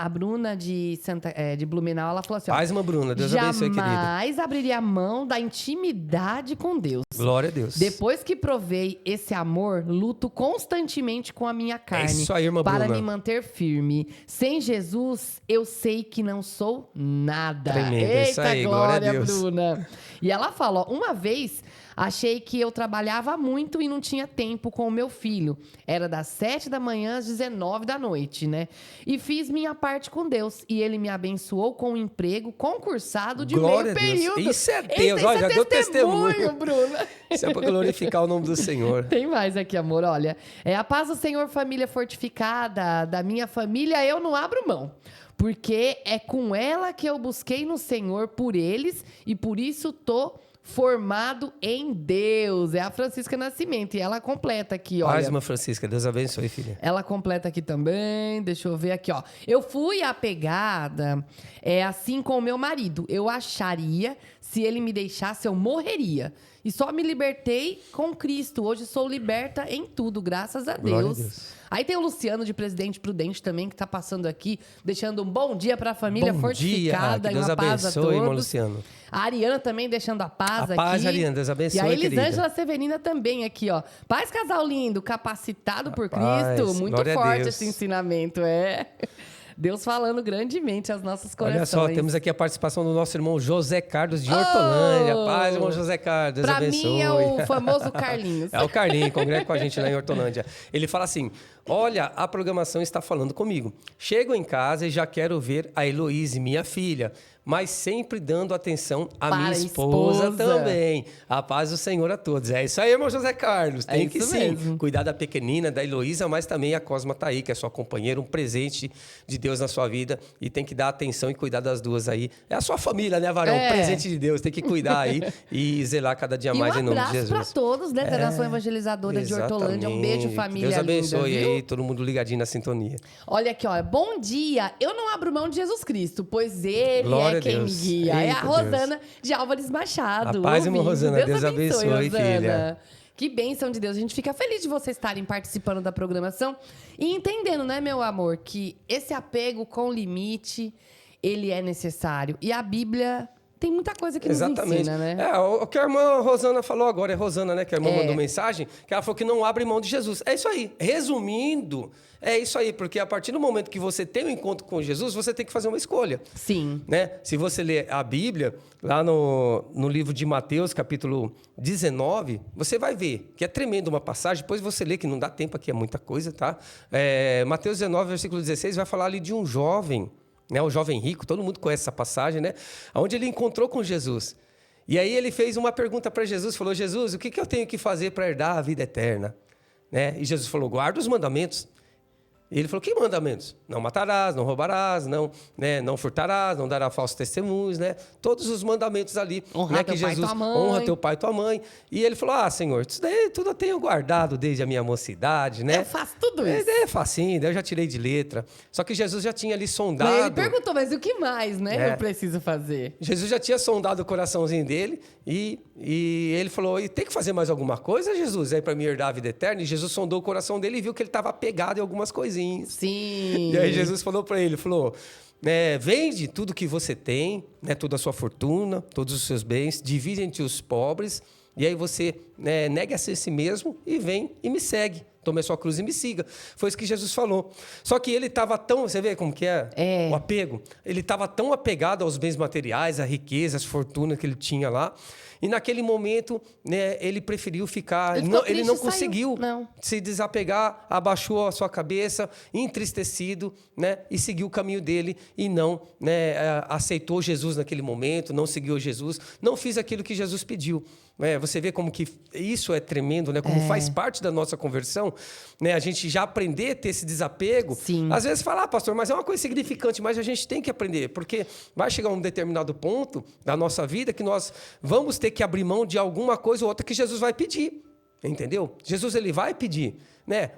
de Blumenau, ela falou assim, ó, paz, irmã Bruna, Deus abençoe, querida. Jamais abriria a mão da intimidade com Deus. Glória a Deus. Depois que provei esse amor, luto constantemente com a minha carne. É isso aí, irmã para Bruna. me manter firme. Sem Jesus, eu sei que não sou nada. Tremendo. Eita, isso aí, glória a Deus. Bruna. E ela fala, ó, uma vez achei que eu trabalhava muito e não tinha tempo com o meu filho. Era das 7 da manhã às 19 da noite, né? E fiz minha parte com Deus. E ele me abençoou com um emprego concursado de glória meio período. Isso é Deus. Olha, já deu testemunho. Bruna. Isso é para glorificar o nome do Senhor. Tem mais aqui, amor. Olha, a paz do Senhor, família fortificada, da minha família, eu não abro mão. Porque é com ela que eu busquei no Senhor por eles e por isso tô formado em Deus. É a Francisca Nascimento. E ela completa aqui, olha. Paz, irmã Francisca. Deus abençoe, filha. Ela completa aqui também. Deixa eu ver aqui, ó. Eu fui apegada assim com o meu marido. Eu acharia, se ele me deixasse, eu morreria. E só me libertei com Cristo. Hoje sou liberta em tudo, graças a Deus. Aí tem o Luciano de Presidente Prudente também, que tá passando aqui, deixando um bom dia para a família fortificada. Dia. Deus abençoe, irmão Luciano. A Ariana também deixando a paz aqui. A paz, Ariana. Deus abençoe, e a Elisângela querida. Severina também aqui, ó. Paz, casal lindo, capacitado por Paz, Cristo. Muito forte esse ensinamento, Deus falando grandemente às nossas corações. Olha só, temos aqui a participação do nosso irmão José Carlos de Hortolândia. Paz, irmão José Carlos, Deus abençoe. Pra mim é o famoso Carlinhos. É o Carlinhos, congrega com a gente lá em Hortolândia. Ele fala assim, olha, a programação está falando comigo. Chego em casa e já quero ver a Heloíse, minha filha, mas sempre dando atenção à minha esposa também. A paz do Senhor a todos. É isso aí, irmão José Carlos. Tem que sim. Mesmo. Cuidar da pequenina, da Heloísa, mas também a Cosma tá aí, que é sua companheira, um presente de Deus na sua vida. E tem que dar atenção e cuidar das duas aí. É a sua família, né, varão? É. Presente de Deus. Tem que cuidar aí e zelar cada dia mais em nome de Jesus. Um abraço para todos, né, da Nação Evangelizadora de Hortolândia. Um beijo, família. Deus abençoe linda, aí, todo mundo ligadinho na sintonia. Olha aqui, ó. Bom dia. Eu não abro mão de Jesus Cristo, pois Ele Glória é quem me guia. Eita, é a Rosana de Álvares Machado. A paz, irmã Rosana. Deus abençoe, Rosana. Filha. Que bênção de Deus. A gente fica feliz de vocês estarem participando da programação e entendendo, né, meu amor, que esse apego com limite, ele é necessário. E a Bíblia tem muita coisa que nos ensina, né? O que a irmã Rosana falou agora, é Rosana, né? Que a irmã mandou mensagem, que ela falou que não abre mão de Jesus. É isso aí. Resumindo, é isso aí. Porque a partir do momento que você tem um encontro com Jesus, você tem que fazer uma escolha. Sim. Né? Se você ler a Bíblia, lá no livro de Mateus, capítulo 19, você vai ver que é tremendo uma passagem. Depois você lê, que não dá tempo aqui, é muita coisa, tá? Mateus 19, versículo 16, vai falar ali de um jovem, né, o jovem rico, todo mundo conhece essa passagem, né? Onde ele encontrou com Jesus. E aí ele fez uma pergunta para Jesus, falou, Jesus, o que eu tenho que fazer para herdar a vida eterna? Né? E Jesus falou, guarda os mandamentos. E ele falou, que mandamentos? Não matarás, não roubarás, não furtarás, não darás falsos testemunhos, né? Todos os mandamentos ali. Honra teu pai e tua mãe. Honra teu pai e tua mãe. E ele falou, Senhor, isso daí tudo eu tenho guardado desde a minha mocidade, né? Eu faço tudo isso. É facinho, daí eu já tirei de letra. Só que Jesus já tinha ali sondado... Mas ele perguntou, mas o que mais, né? Eu preciso fazer. Jesus já tinha sondado o coraçãozinho dele e ele falou, e tem que fazer mais alguma coisa, Jesus, aí para me herdar a vida eterna? E Jesus sondou o coração dele e viu que ele estava apegado em algumas coisinhas. Sim. E aí Jesus falou para ele, vende tudo que você tem, né, toda a sua fortuna, todos os seus bens, divide entre os pobres, e aí você negue a si mesmo e vem e me segue. Tome a sua cruz e me siga. Foi isso que Jesus falou. Só que ele estava tão... Você vê como que é o apego? Ele estava tão apegado aos bens materiais, à riqueza, às fortunas que ele tinha lá. E naquele momento, né, ele preferiu ficar... Ele não conseguiu se desapegar, abaixou a sua cabeça, entristecido, né, e seguiu o caminho dele e não aceitou Jesus naquele momento, não seguiu Jesus, não fez aquilo que Jesus pediu. Você vê como que isso é tremendo, né? Como faz parte da nossa conversão, né? A gente já aprender a ter esse desapego. Sim. Às vezes fala, pastor, mas é uma coisa significante, mas a gente tem que aprender, porque vai chegar um determinado ponto da nossa vida que nós vamos ter que abrir mão de alguma coisa ou outra que Jesus vai pedir, entendeu? Jesus, ele vai pedir. Né?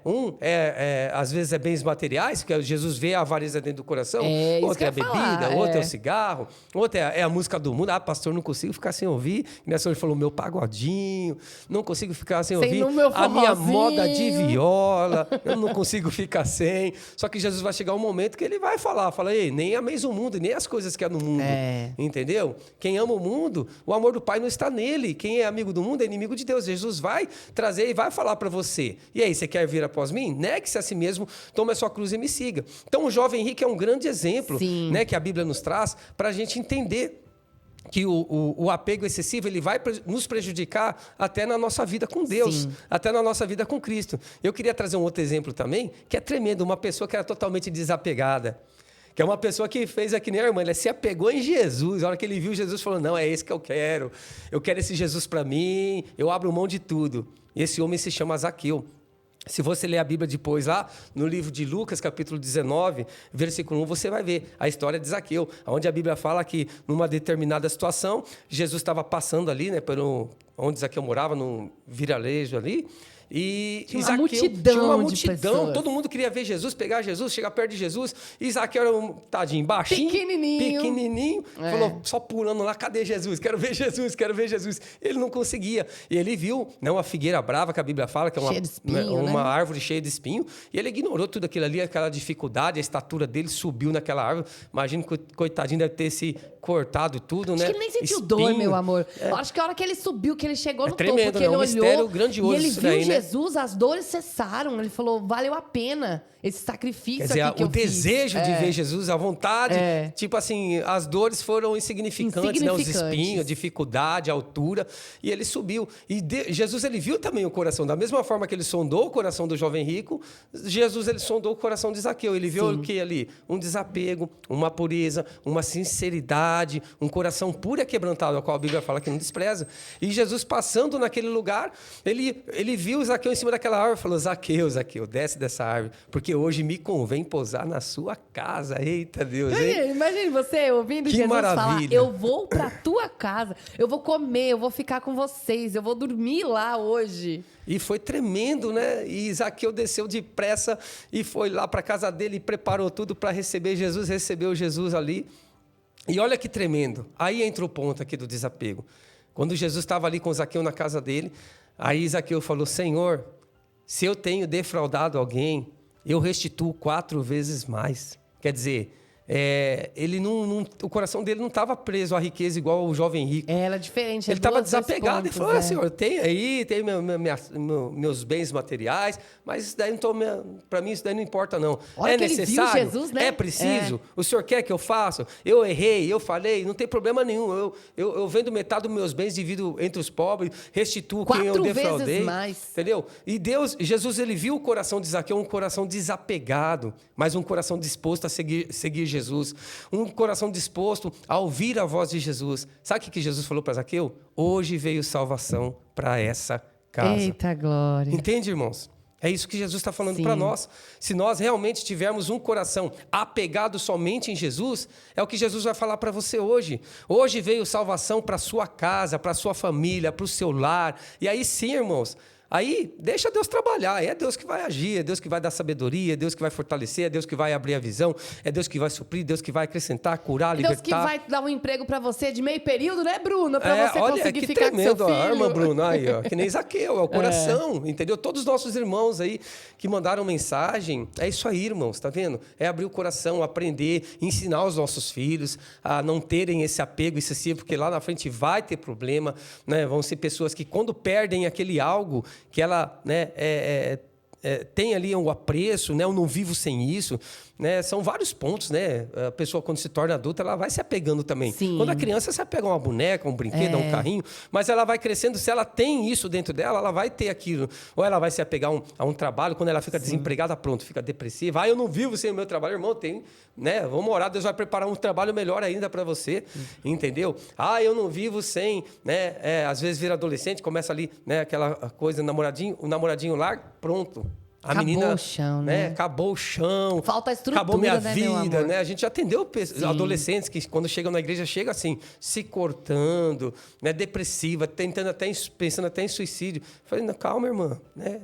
Às vezes é bens materiais, que Jesus vê a avareza dentro do coração, outro é a bebida, outro é o cigarro, outro é a música do mundo. Pastor, não consigo ficar sem ouvir. E nessa hora ele falou, meu pagodinho, não consigo ficar sem ouvir a minha moda de viola, eu não consigo ficar sem. Só que Jesus vai chegar um momento que ele vai fala, ei, nem ameis o mundo, nem as coisas que há no mundo. Entendeu? Quem ama o mundo, o amor do Pai não está nele. Quem é amigo do mundo é inimigo de Deus. Jesus vai trazer e vai falar para você. E aí, você quer vir após mim? Negue-se a si mesmo, tome a sua cruz e me siga. Então, o jovem rico é um grande exemplo, né, que a Bíblia nos traz para a gente entender que o apego excessivo ele vai nos prejudicar até na nossa vida com Deus, até na nossa vida com Cristo. Eu queria trazer um outro exemplo também, que é tremendo, uma pessoa que era totalmente desapegada. Que é uma pessoa que fez aqui nem a irmã, ela se apegou em Jesus. A hora que ele viu Jesus, falou, não, é esse que eu quero esse Jesus para mim, eu abro mão de tudo. E esse homem se chama Zaqueu. Se você ler a Bíblia depois, lá no livro de Lucas, capítulo 19, versículo 1, você vai ver a história de Zaqueu, onde a Bíblia fala que, numa determinada situação, Jesus estava passando ali, né, onde Zaqueu morava, num vilarejo ali, e tinha uma multidão, todo mundo queria ver Jesus, pegar Jesus, chegar perto de Jesus, e Zaqueu era um tadinho, baixinho, pequenininho, falou, só pulando lá, cadê Jesus? Quero ver Jesus. Ele não conseguia, e ele viu, né, uma figueira brava, que a Bíblia fala, que é uma árvore cheia de espinho, e ele ignorou tudo aquilo ali, aquela dificuldade, a estatura dele subiu naquela árvore, imagina que coitadinho deve ter se cortado tudo, acho né? Acho que ele nem sentiu dor, meu amor. Acho que a hora que ele subiu, que ele chegou no tremendo, topo, que ele olhou, mistério grandioso, e ele viu Jesus, as dores cessaram. Ele falou, valeu a pena esse sacrifício. Quer dizer, aqui que o desejo de ver Jesus, a vontade, tipo assim, as dores foram insignificantes, né? Os espinhos, a dificuldade, a altura, e ele subiu. E Jesus, ele viu também o coração, da mesma forma que ele sondou o coração do jovem rico, Jesus, ele sondou o coração de Zaqueu. Ele viu o que ali? Um desapego, uma pureza, uma sinceridade, um coração puro e quebrantado, ao qual a Bíblia fala que não despreza. E Jesus, passando naquele lugar, ele viu Zaqueu em cima daquela árvore e falou, Zaqueu, desce dessa árvore, porque hoje me convém pousar na sua casa. Eita Deus, hein? Imagine você ouvindo Jesus falar, eu vou pra tua casa, eu vou comer, eu vou ficar com vocês, eu vou dormir lá hoje. E foi tremendo, né? E Zaqueu desceu depressa e foi lá para a casa dele e preparou tudo para receber Jesus, recebeu Jesus ali. E olha que tremendo. Aí entra o ponto aqui do desapego. Quando Jesus estava ali com Zaqueu na casa dele, aí Zaqueu falou, Senhor, se eu tenho defraudado alguém, eu restituo 4 vezes mais. Quer dizer, o coração dele não estava preso à riqueza igual o jovem rico. Era diferente. Ele estava desapegado e falou, Senhor, tem meus bens materiais, mas isso daí para mim isso daí não importa não. Olha, necessário? Ele viu Jesus, né? É preciso? O Senhor quer que eu faça? Eu errei, eu falei, não tem problema nenhum. Eu vendo metade dos meus bens, divido entre os pobres, restituo quem eu defraudei. 4 vezes mais. Entendeu? E Jesus, ele viu o coração de Zaqueu, um coração desapegado, mas um coração disposto a seguir Jesus, um coração disposto a ouvir a voz de Jesus. Sabe o que Jesus falou para Zaqueu? Hoje veio salvação para essa casa. Eita glória. Entende, irmãos? É isso que Jesus está falando para nós. Se nós realmente tivermos um coração apegado somente em Jesus, é o que Jesus vai falar para você hoje. Hoje veio salvação para a sua casa, para a sua família, para o seu lar. E aí sim, irmãos, aí deixa Deus trabalhar, é Deus que vai agir, é Deus que vai dar sabedoria, é Deus que vai fortalecer, é Deus que vai abrir a visão, é Deus que vai suprir, Deus que vai acrescentar, curar, libertar. Deus que vai dar um emprego para você de meio período, né, Bruno? Para você conseguir ficar com seu filho. Olha, que tremendo a arma, Bruno, aí, ó, que nem Zaqueu, é o coração, entendeu? Todos os nossos irmãos aí que mandaram mensagem, é isso aí, irmãos, tá vendo? É abrir o coração, aprender, ensinar os nossos filhos a não terem esse apego excessivo, porque lá na frente vai ter problema, né? Vão ser pessoas que quando perdem aquele algo que ela, né, tem ali um apreço, né? Eu não vivo sem isso, né? São vários pontos, né? A pessoa, quando se torna adulta, ela vai se apegando também. Sim. Quando a criança se apega a uma boneca, um brinquedo, a um carrinho, mas ela vai crescendo, se ela tem isso dentro dela, ela vai ter aquilo. Ou ela vai se apegar a um trabalho, quando ela fica desempregada, pronto, fica depressiva. Eu não vivo sem o meu trabalho. Irmão, né? Vamos orar, Deus vai preparar um trabalho melhor ainda para você, entendeu? Eu não vivo sem, né? Às vezes vira adolescente, começa ali, né? Aquela coisa, o namoradinho larga, pronto. Acabou o chão, né? Acabou o chão. Falta a estrutura, acabou minha né, vida, né? A gente já atendeu adolescentes que, quando chegam na igreja, chegam assim, se cortando, né? Depressiva, pensando até em suicídio. Falei, calma, irmã, né?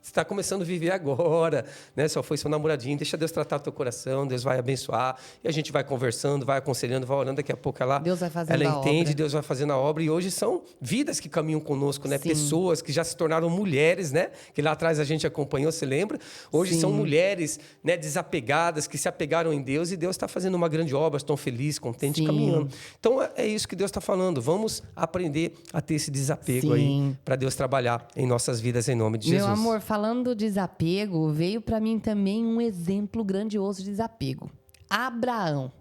Você está começando a viver agora, né? Só foi seu namoradinho, deixa Deus tratar o teu coração, Deus vai abençoar, e a gente vai conversando, vai aconselhando, vai orando, daqui a pouco Deus vai fazendo ela entende, obra. Deus vai fazendo a obra, e hoje são vidas que caminham conosco, né? Sim. Pessoas que já se tornaram mulheres, né? Que lá atrás a gente acompanhou, se lembra? Hoje são mulheres, né, desapegadas, que se apegaram em Deus, e Deus está fazendo uma grande obra, estão felizes, contentes, caminhando. Então é isso que Deus está falando, vamos aprender a ter esse desapego aí, para Deus trabalhar em nossas vidas, em nome de Jesus. Meu amor, falando de desapego, veio para mim também um exemplo grandioso de desapego. Abraão.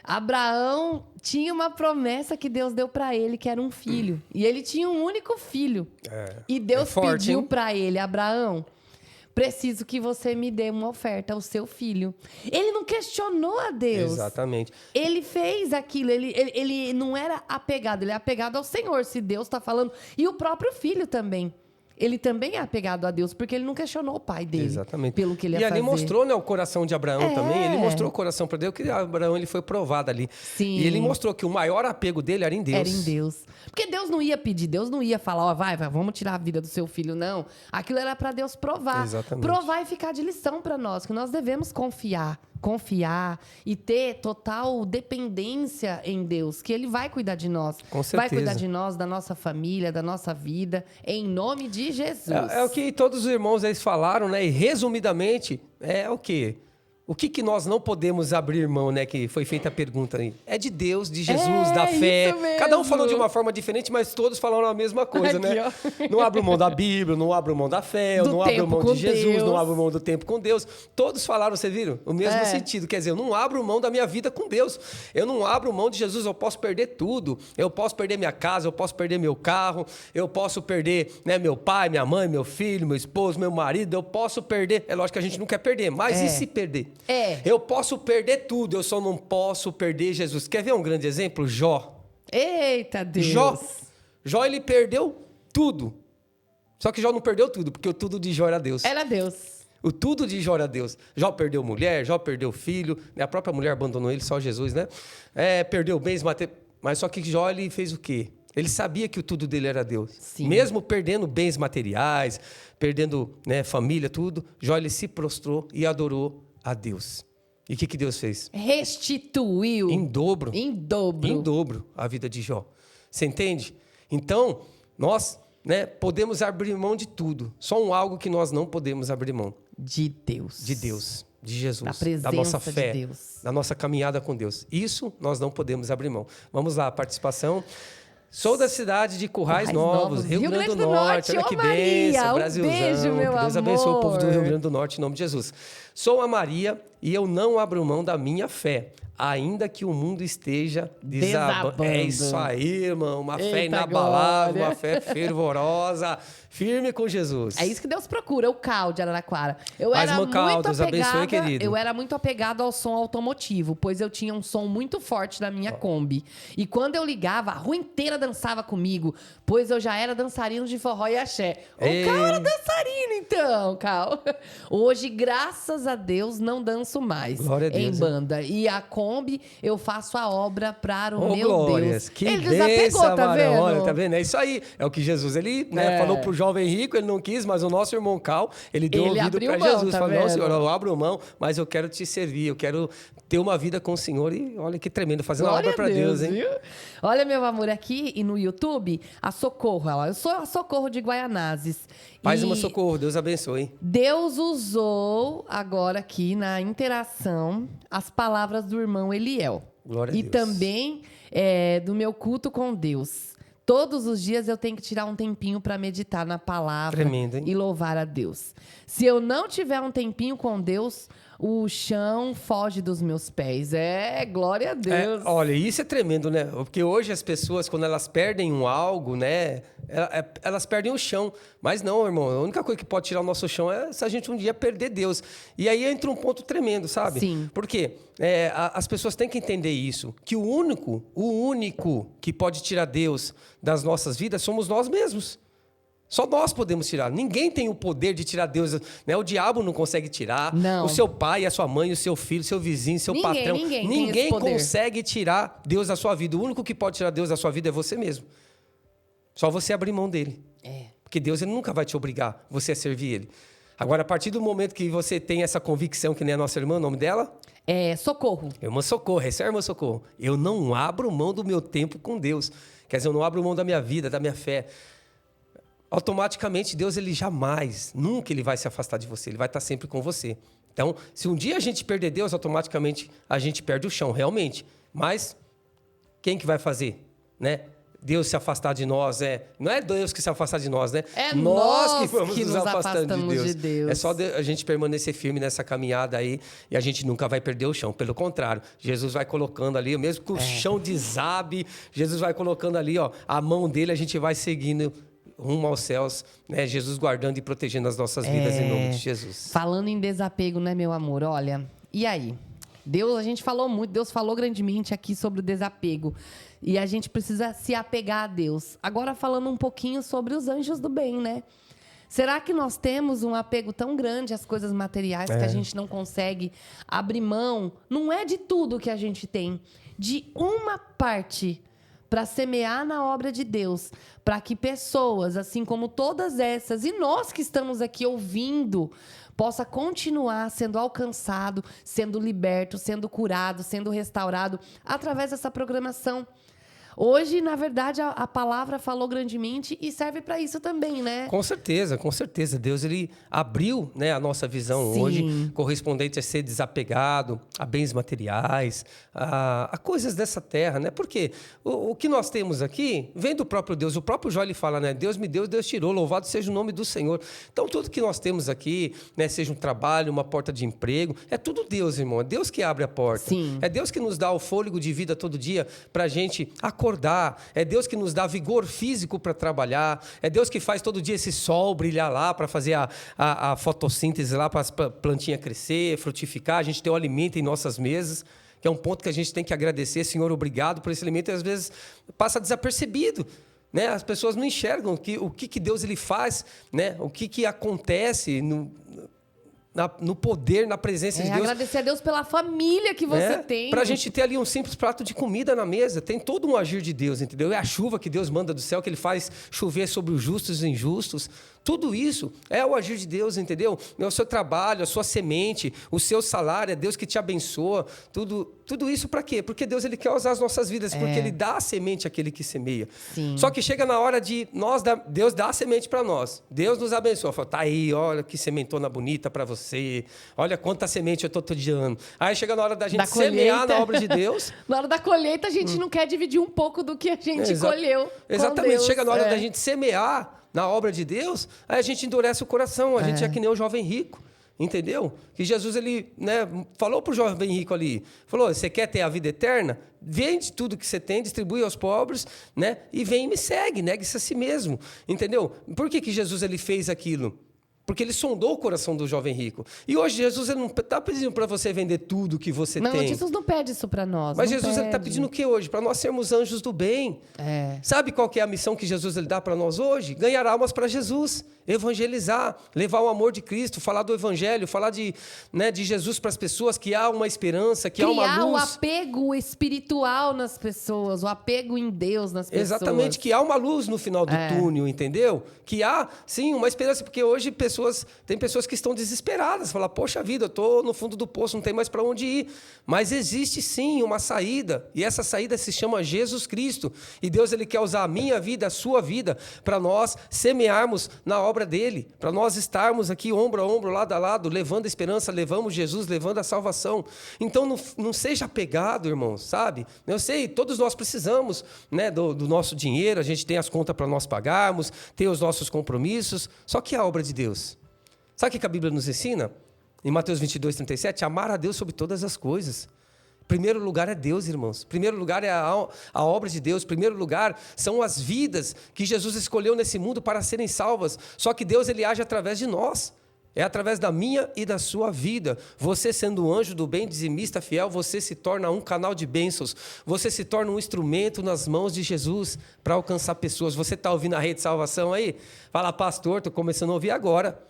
Abraão tinha uma promessa que Deus deu para ele, que era um filho. E ele tinha um único filho. E Deus pediu para ele, Abraão, preciso que você me dê uma oferta ao seu filho. Ele não questionou a Deus. Exatamente. Ele fez aquilo, ele não era apegado, ele é apegado ao Senhor, se Deus está falando. E o próprio filho também. Ele também é apegado a Deus, porque ele não questionou o pai dele. Exatamente. Pelo que ele ia fazer. E ali mostrou, né, o coração de Abraão também. Ele mostrou o coração para Deus, que Abraão ele foi provado ali. Sim. E ele mostrou que o maior apego dele era em Deus. Era em Deus. Porque Deus não ia pedir, Deus não ia falar, vai, vamos tirar a vida do seu filho, não. Aquilo era para Deus provar. Exatamente. Provar e ficar de lição para nós, que nós devemos confiar e ter total dependência em Deus, que Ele vai cuidar de nós. Com certeza. Vai cuidar de nós, da nossa família, da nossa vida, em nome de Jesus. É o que todos os irmãos aí falaram, né? E resumidamente, é o quê? O que nós não podemos abrir mão, né? Que foi feita a pergunta aí. É de Deus, de Jesus, da fé. Isso mesmo. Cada um falou de uma forma diferente, mas todos falaram a mesma coisa, Aqui, né? ó. Não abro mão da Bíblia, não abro mão da fé, eu não abro mão de Jesus, Deus. não abro mão do tempo com Deus. Todos falaram, você viram? O mesmo sentido. Quer dizer, eu não abro mão da minha vida com Deus. Eu não abro mão de Jesus, eu posso perder tudo. Eu posso perder minha casa, eu posso perder meu carro, eu posso perder, né, meu pai, minha mãe, meu filho, meu esposo, meu marido. Eu posso perder. É lógico que a gente não quer perder, mas e se perder? Eu posso perder tudo, eu só não posso perder Jesus. Quer ver um grande exemplo? Jó. Eita Deus. Jó, ele perdeu tudo. Só que Jó não perdeu tudo, porque o tudo de Jó era Deus. Era Deus. O tudo de Jó era Deus. Jó perdeu mulher, Jó perdeu filho, né? A própria mulher abandonou ele, só Jesus, né? Perdeu bens, mas só que Jó, ele fez o quê? Ele sabia que o tudo dele era Deus. Sim. Mesmo perdendo bens materiais, perdendo, né, família, tudo, Jó, ele se prostrou e adorou a Deus. E o que Deus fez? Restituiu. Em dobro. Em dobro. Em dobro a vida de Jó. Você entende? Então, nós, né, podemos abrir mão de tudo. Só algo que nós não podemos abrir mão. De Deus. De Deus, de Jesus. Da presença da nossa fé, de Deus. da nossa caminhada com Deus. Isso nós não podemos abrir mão. Vamos lá, participação. Sou da cidade de Currais Novos, Rio Grande do Norte. Olha que bênção, Brasilzão. Beijo, meu que Deus amor. abençoe o povo do Rio Grande do Norte, em nome de Jesus. Sou a Maria e eu não abro mão da minha fé, ainda que o mundo esteja desabando. É isso aí, irmão. Uma fé inabalável, glória. uma fé fervorosa, firme com Jesus. É isso que Deus procura, o Cal de Araraquara. Eu Paz, era meu Cal, muito Deus abençoe, apegada, querido. eu era muito apegado ao som automotivo, pois eu tinha um som muito forte na minha Kombi. E quando eu ligava, a rua inteira dançava comigo, pois eu já era dançarino de forró e axé. O Cal era dançarino, então, Cal. Hoje, graças a Deus, não danço mais Glória a Deus, em hein? banda. E a Kombi, eu faço a obra para o meu glórias, Deus. que Ele bênção, desapegou, tá Marão. vendo? Olha, tá vendo? É isso aí. É o que Jesus, ele, né, falou pro jovem rico, ele não quis, mas o nosso irmão Cal, ele deu Ele ouvido abriu para mão, Jesus. tá Falou, não, vendo? Senhor, eu abro mão, mas eu quero te servir, eu quero ter uma vida com o Senhor. E olha que tremendo, fazendo Glória a obra para Deus, hein? viu? Olha, meu amor, aqui e no YouTube, a Socorro. Eu sou a Socorro de Guaianazes. Faz E uma Socorro, Deus abençoe. Hein? Deus usou agora aqui na interação as palavras do irmão Eliel. Glória a E Deus. também do meu culto com Deus. Todos os dias eu tenho que tirar um tempinho para meditar na palavra Tremendo, hein? e louvar a Deus. Se eu não tiver um tempinho com Deus, o chão foge dos meus pés. Glória a Deus. Olha, isso é tremendo, né? Porque hoje as pessoas, quando elas perdem algo, né? Elas perdem o chão. Mas não, irmão. A única coisa que pode tirar o nosso chão é se a gente um dia perder Deus. E aí entra um ponto tremendo, sabe? Sim. Por quê? As pessoas têm que entender isso. Que o único que pode tirar Deus das nossas vidas somos nós mesmos. Só nós podemos tirar. Ninguém tem o poder de tirar Deus, né? O diabo não consegue tirar. Não. O seu pai, a sua mãe, o seu filho, o seu vizinho, o seu patrão. Ninguém tem esse poder. Consegue tirar Deus da sua vida. O único que pode tirar Deus da sua vida é você mesmo. Só você abrir mão dele. Porque Deus, ele nunca vai te obrigar você a servir ele. Agora, a partir do momento que você tem essa convicção, que nem a nossa irmã, o nome dela? Socorro. Irmã Socorro, essa é a irmã Socorro. Eu não abro mão do meu tempo com Deus. Quer dizer, eu não abro mão da minha vida, da minha fé. Automaticamente, Deus, ele jamais, nunca ele vai se afastar de você. Ele vai estar sempre com você. Então, se um dia a gente perder Deus, automaticamente a gente perde o chão, realmente. Mas quem que vai fazer, né? Deus se afastar de nós, não é Deus que se afastar de nós, né? É nós que vamos que nos nos afastando afastamos de Deus. É só a gente permanecer firme nessa caminhada aí e a gente nunca vai perder o chão. Pelo contrário, Jesus vai colocando ali, mesmo que o chão desabe, Jesus vai colocando ali, ó, a mão dele, a gente vai seguindo rumo aos céus, né? Jesus guardando e protegendo as nossas vidas em nome de Jesus. Falando em desapego, né, meu amor? Olha, e aí? Deus, a gente falou muito, Deus falou grandemente aqui sobre o desapego. E a gente precisa se apegar a Deus. Agora, falando um pouquinho sobre os anjos do bem, né? Será que nós temos um apego tão grande às coisas materiais que a gente não consegue abrir mão? Não é de tudo que a gente tem, de uma parte para semear na obra de Deus, para que pessoas, assim como todas essas, e nós que estamos aqui ouvindo, possa continuar sendo alcançado, sendo liberto, sendo curado, sendo restaurado através dessa programação. Hoje, na verdade, a palavra falou grandemente e serve para isso também, né? Com certeza, com certeza. Deus, ele abriu, né, a nossa visão Sim. hoje, correspondente a ser desapegado a bens materiais, a coisas dessa terra, né? Porque o que nós temos aqui vem do próprio Deus. O próprio Jó, ele fala, né? Deus me deu, Deus tirou, louvado seja o nome do Senhor. Então, tudo que nós temos aqui, né, seja um trabalho, uma porta de emprego, é tudo Deus, irmão. É Deus que abre a porta. Sim. É Deus que nos dá o fôlego de vida todo dia para a gente acordar. É Deus que nos dá vigor físico para trabalhar. É Deus que faz todo dia esse sol brilhar lá para fazer a fotossíntese lá para as plantinhas crescer, frutificar. A gente ter o alimento em nossas mesas, que é um ponto que a gente tem que agradecer. Senhor, obrigado por esse alimento. E às vezes passa desapercebido. Né? As pessoas não enxergam o que Deus ele faz, né? O que acontece no poder, na presença de Deus. Agradecer a Deus pela família que você tem. Para a gente ter ali um simples prato de comida na mesa. Tem todo um agir de Deus, entendeu? É a chuva que Deus manda do céu, que ele faz chover sobre os justos e injustos. Tudo isso é o agir de Deus, entendeu? É o seu trabalho, a sua semente, o seu salário, é Deus que te abençoa. Tudo isso para quê? Porque Deus ele quer usar as nossas vidas, porque ele dá a semente àquele que semeia. Sim. Só que chega na hora de Deus dá a semente para nós. Deus nos abençoa. Fala, tá aí, olha que sementona bonita para você. Olha quanta semente eu estou te dando. Aí chega na hora da gente semear na obra de Deus. Na hora da colheita, a gente não quer dividir um pouco do que a gente colheu. Exatamente. Deus. Chega na hora da gente semear na obra de Deus, aí a gente endurece o coração. A gente é que nem o jovem rico. Entendeu? Que Jesus ele, né, falou para o jovem rico ali, falou, você quer ter a vida eterna? Vende tudo que você tem, distribui aos pobres, né, e vem e me segue, negue-se a si mesmo. Entendeu? Por que Jesus ele fez aquilo? Porque ele sondou o coração do jovem rico. E hoje Jesus ele não está pedindo para você vender tudo que você tem. Não, Jesus não pede isso para nós. Mas Jesus está pedindo o que hoje? Para nós sermos anjos do bem. Sabe qual que é a missão que Jesus ele dá para nós hoje? Ganhar almas para Jesus. Evangelizar, levar o amor de Cristo, falar do Evangelho, falar de Jesus para as pessoas, que há uma esperança, que há uma luz. Criar o apego espiritual nas pessoas, o apego em Deus nas pessoas. Exatamente, que há uma luz no final do túnel, entendeu? Que há, sim, uma esperança, porque hoje tem pessoas que estão desesperadas, falam, poxa vida, eu estou no fundo do poço, não tem mais para onde ir. Mas existe sim uma saída, e essa saída se chama Jesus Cristo. E Deus ele quer usar a minha vida, a sua vida, para nós semearmos na obra dele, para nós estarmos aqui ombro a ombro, lado a lado, levando a esperança, levamos Jesus, levando a salvação. Então não seja apegado, irmãos, sabe? Eu sei, todos nós precisamos, né, do nosso dinheiro, a gente tem as contas para nós pagarmos, tem os nossos compromissos, só que a obra de Deus. Sabe o que a Bíblia nos ensina? Em Mateus 22:37, amar a Deus sobre todas as coisas. Primeiro lugar é Deus, irmãos. Primeiro lugar é a obra de Deus. Primeiro lugar são as vidas que Jesus escolheu nesse mundo para serem salvas. Só que Deus ele age através de nós. É através da minha e da sua vida. Você sendo um anjo do bem, dizimista, fiel, você se torna um canal de bênçãos. Você se torna um instrumento nas mãos de Jesus para alcançar pessoas. Você está ouvindo a Rede Salvação aí? Fala, pastor, estou começando a ouvir agora.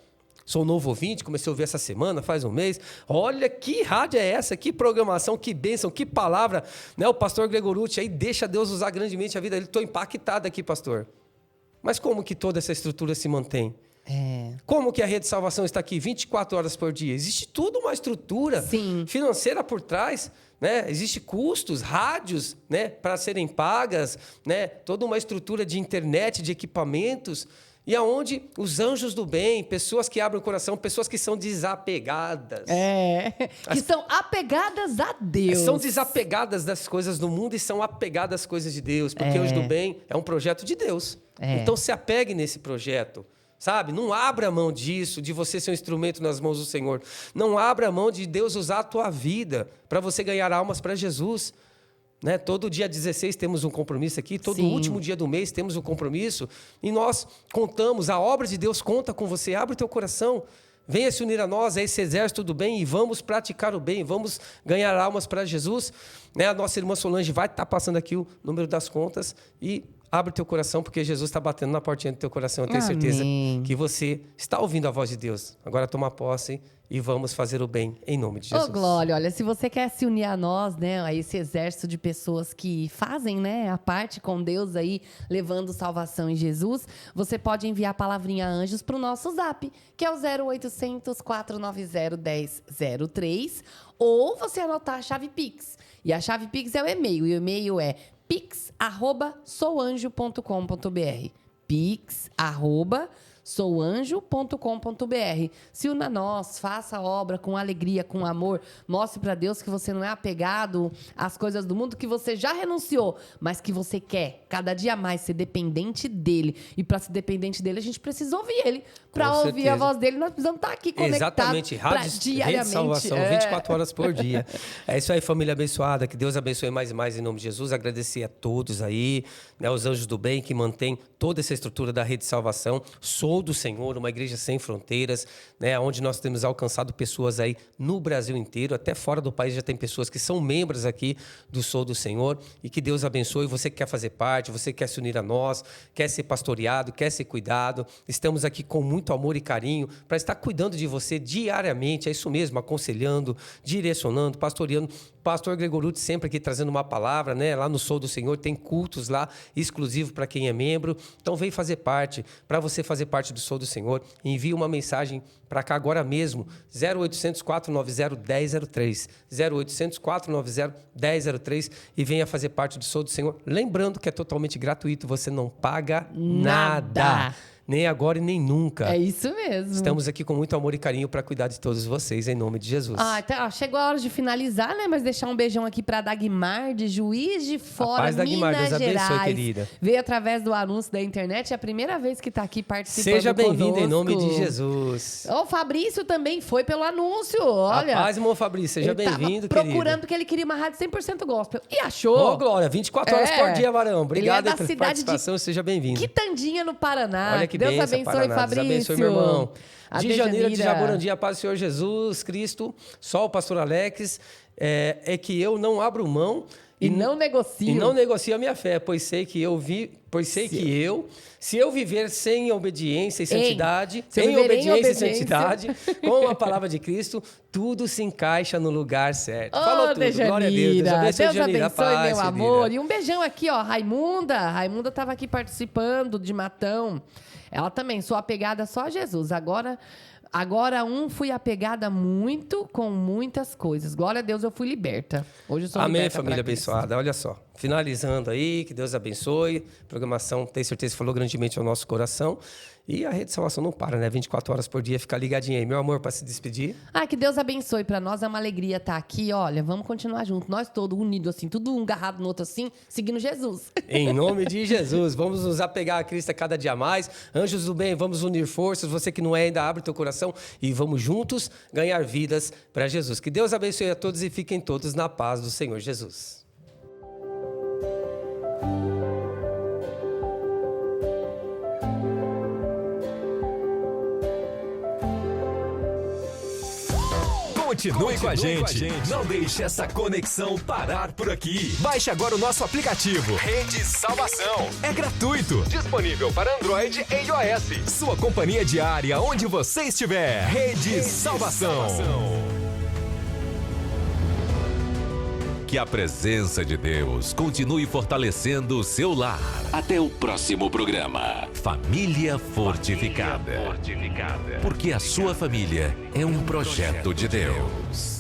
Sou um novo ouvinte, comecei a ouvir essa semana, faz um mês. Olha que rádio é essa, que programação, que bênção, que palavra. Né? O pastor Gregorucci aí deixa Deus usar grandemente a vida dele. Estou impactado aqui, pastor. Mas como que toda essa estrutura se mantém? Como que a Rede Salvação está aqui 24 horas por dia? Existe toda uma estrutura financeira por trás. Né? Existem custos, rádios, né, para serem pagas, né? Toda uma estrutura de internet, de equipamentos. E aonde os anjos do bem, pessoas que abrem o coração, pessoas que são desapegadas. Que são apegadas a Deus. São desapegadas das coisas do mundo e são apegadas às coisas de Deus. Porque o Anjo do Bem é um projeto de Deus. Então se apegue nesse projeto. Sabe? Não abra mão disso, de você ser um instrumento nas mãos do Senhor. Não abra mão de Deus usar a tua vida para você ganhar almas para Jesus. Né? Todo dia 16 temos um compromisso aqui, todo último dia do mês temos um compromisso, e nós contamos, a obra de Deus conta com você. Abre o teu coração, venha se unir a nós, a esse exército do bem, e vamos praticar o bem, vamos ganhar almas para Jesus. Né? A nossa irmã Solange vai estar passando aqui o número das contas, e abre o teu coração, porque Jesus está batendo na portinha do teu coração. Eu tenho certeza que você está ouvindo a voz de Deus. Agora toma posse e vamos fazer o bem em nome de Jesus. Ô, Glória, olha, se você quer se unir a nós, né, a esse exército de pessoas que fazem, né, a parte com Deus aí, levando salvação em Jesus, você pode enviar a palavrinha anjos para o nosso zap, que é o 0800 490 1003, ou você anotar a chave Pix. E a chave Pix é o e-mail é pix@souanjo.com.br. pix@souanjo.com.br. Se una a nós, faça a obra com alegria, com amor. Mostre para Deus que você não é apegado às coisas do mundo, que você já renunciou, mas que você quer cada dia mais ser dependente dele. E para ser dependente dele, a gente precisa ouvir ele. Para ouvir a voz dele, nós precisamos estar aqui conectados. Exatamente. Rede Salvação, 24 horas por dia. É isso aí, família abençoada. Que Deus abençoe mais e mais em nome de Jesus. Agradecer a todos aí, né, os anjos do bem que mantêm toda essa estrutura da Rede Salvação. Sou do Senhor, uma igreja sem fronteiras, né, onde nós temos alcançado pessoas aí no Brasil inteiro, até fora do país já tem pessoas que são membros aqui do Sou do Senhor. E que Deus abençoe. Você que quer fazer parte, você que quer se unir a nós, quer ser pastoreado, quer ser cuidado. Estamos aqui com muito amor e carinho para estar cuidando de você diariamente. É isso mesmo, aconselhando, direcionando, pastoreando. Pastor Gregorucci sempre aqui trazendo uma palavra, né? Lá no Sou do Senhor tem cultos lá exclusivo para quem é membro. Então vem fazer parte. Para você fazer parte do Sou do Senhor, envie uma mensagem para cá agora mesmo, 0800 490 1003, 0800 490 1003 e venha fazer parte do Sou do Senhor. Lembrando que é totalmente gratuito, você não paga nada. Nem agora e nem nunca. É isso mesmo. Estamos aqui com muito amor e carinho para cuidar de todos vocês, em nome de Jesus. Então, chegou a hora de finalizar, né? Mas deixar um beijão aqui para Dagmar, de Juiz de Fora, Dagmar, Minas Deus abençoe, Gerais. querida. Veio através do anúncio da internet. É a primeira vez que está aqui participando. Seja bem-vindo conosco. em nome de Jesus. O Fabrício também foi pelo anúncio, olha. Rapaz, irmão Fabrício, seja bem-vindo, querido. Procurando que ele queria uma rádio 100% gospel. E achou. Ô, Glória, 24 horas por dia, Varão. Obrigado pela pela participação, seja bem-vindo. Quitandinha, no Paraná. Olha que Deus benção, abençoe, Paraná. Fabrício. Deus abençoe, meu irmão. De Janeiro, de Dejanira. Jaborandi, a paz do Senhor Jesus Cristo. Só o pastor Alex. É que eu não abro mão e não negocio. E não negocio a minha fé, pois sei que se eu viver sem obediência e santidade, com a palavra de Cristo, tudo se encaixa no lugar certo. Falou tudo. Dejanira. Glória a Deus. Deus abençoe, Deus abençoe, paz, meu amor. E um beijão aqui, ó, Raimunda. Raimunda estava aqui participando de Matão. Ela também, sou apegada só a Jesus. Agora fui apegada muito com muitas coisas. Glória a Deus, eu fui liberta. Hoje eu sou Amém, liberta. família abençoada. Olha só, finalizando aí, que Deus abençoe. A programação, tenho certeza que falou grandemente ao nosso coração. E a Rede Salvação não para, né? 24 horas por dia, fica ligadinho aí. Meu amor, para se despedir. Que Deus abençoe. Para nós é uma alegria estar aqui. Olha, vamos continuar juntos. Nós todos unidos assim, tudo um agarrado no outro assim, seguindo Jesus. Em nome de Jesus. Vamos nos apegar a Cristo a cada dia mais. Anjos do bem, vamos unir forças. Você que não é ainda, abre teu coração e vamos juntos ganhar vidas para Jesus. Que Deus abençoe a todos e fiquem todos na paz do Senhor Jesus. Continue com a gente. Não deixe essa conexão parar por aqui. Baixe agora o nosso aplicativo Rede Salvação. É gratuito. Disponível para Android e iOS. Sua companhia diária onde você estiver. Rede Salvação. Que a presença de Deus continue fortalecendo o seu lar. Até o próximo programa. Família Fortificada. Porque a sua família é um projeto de Deus.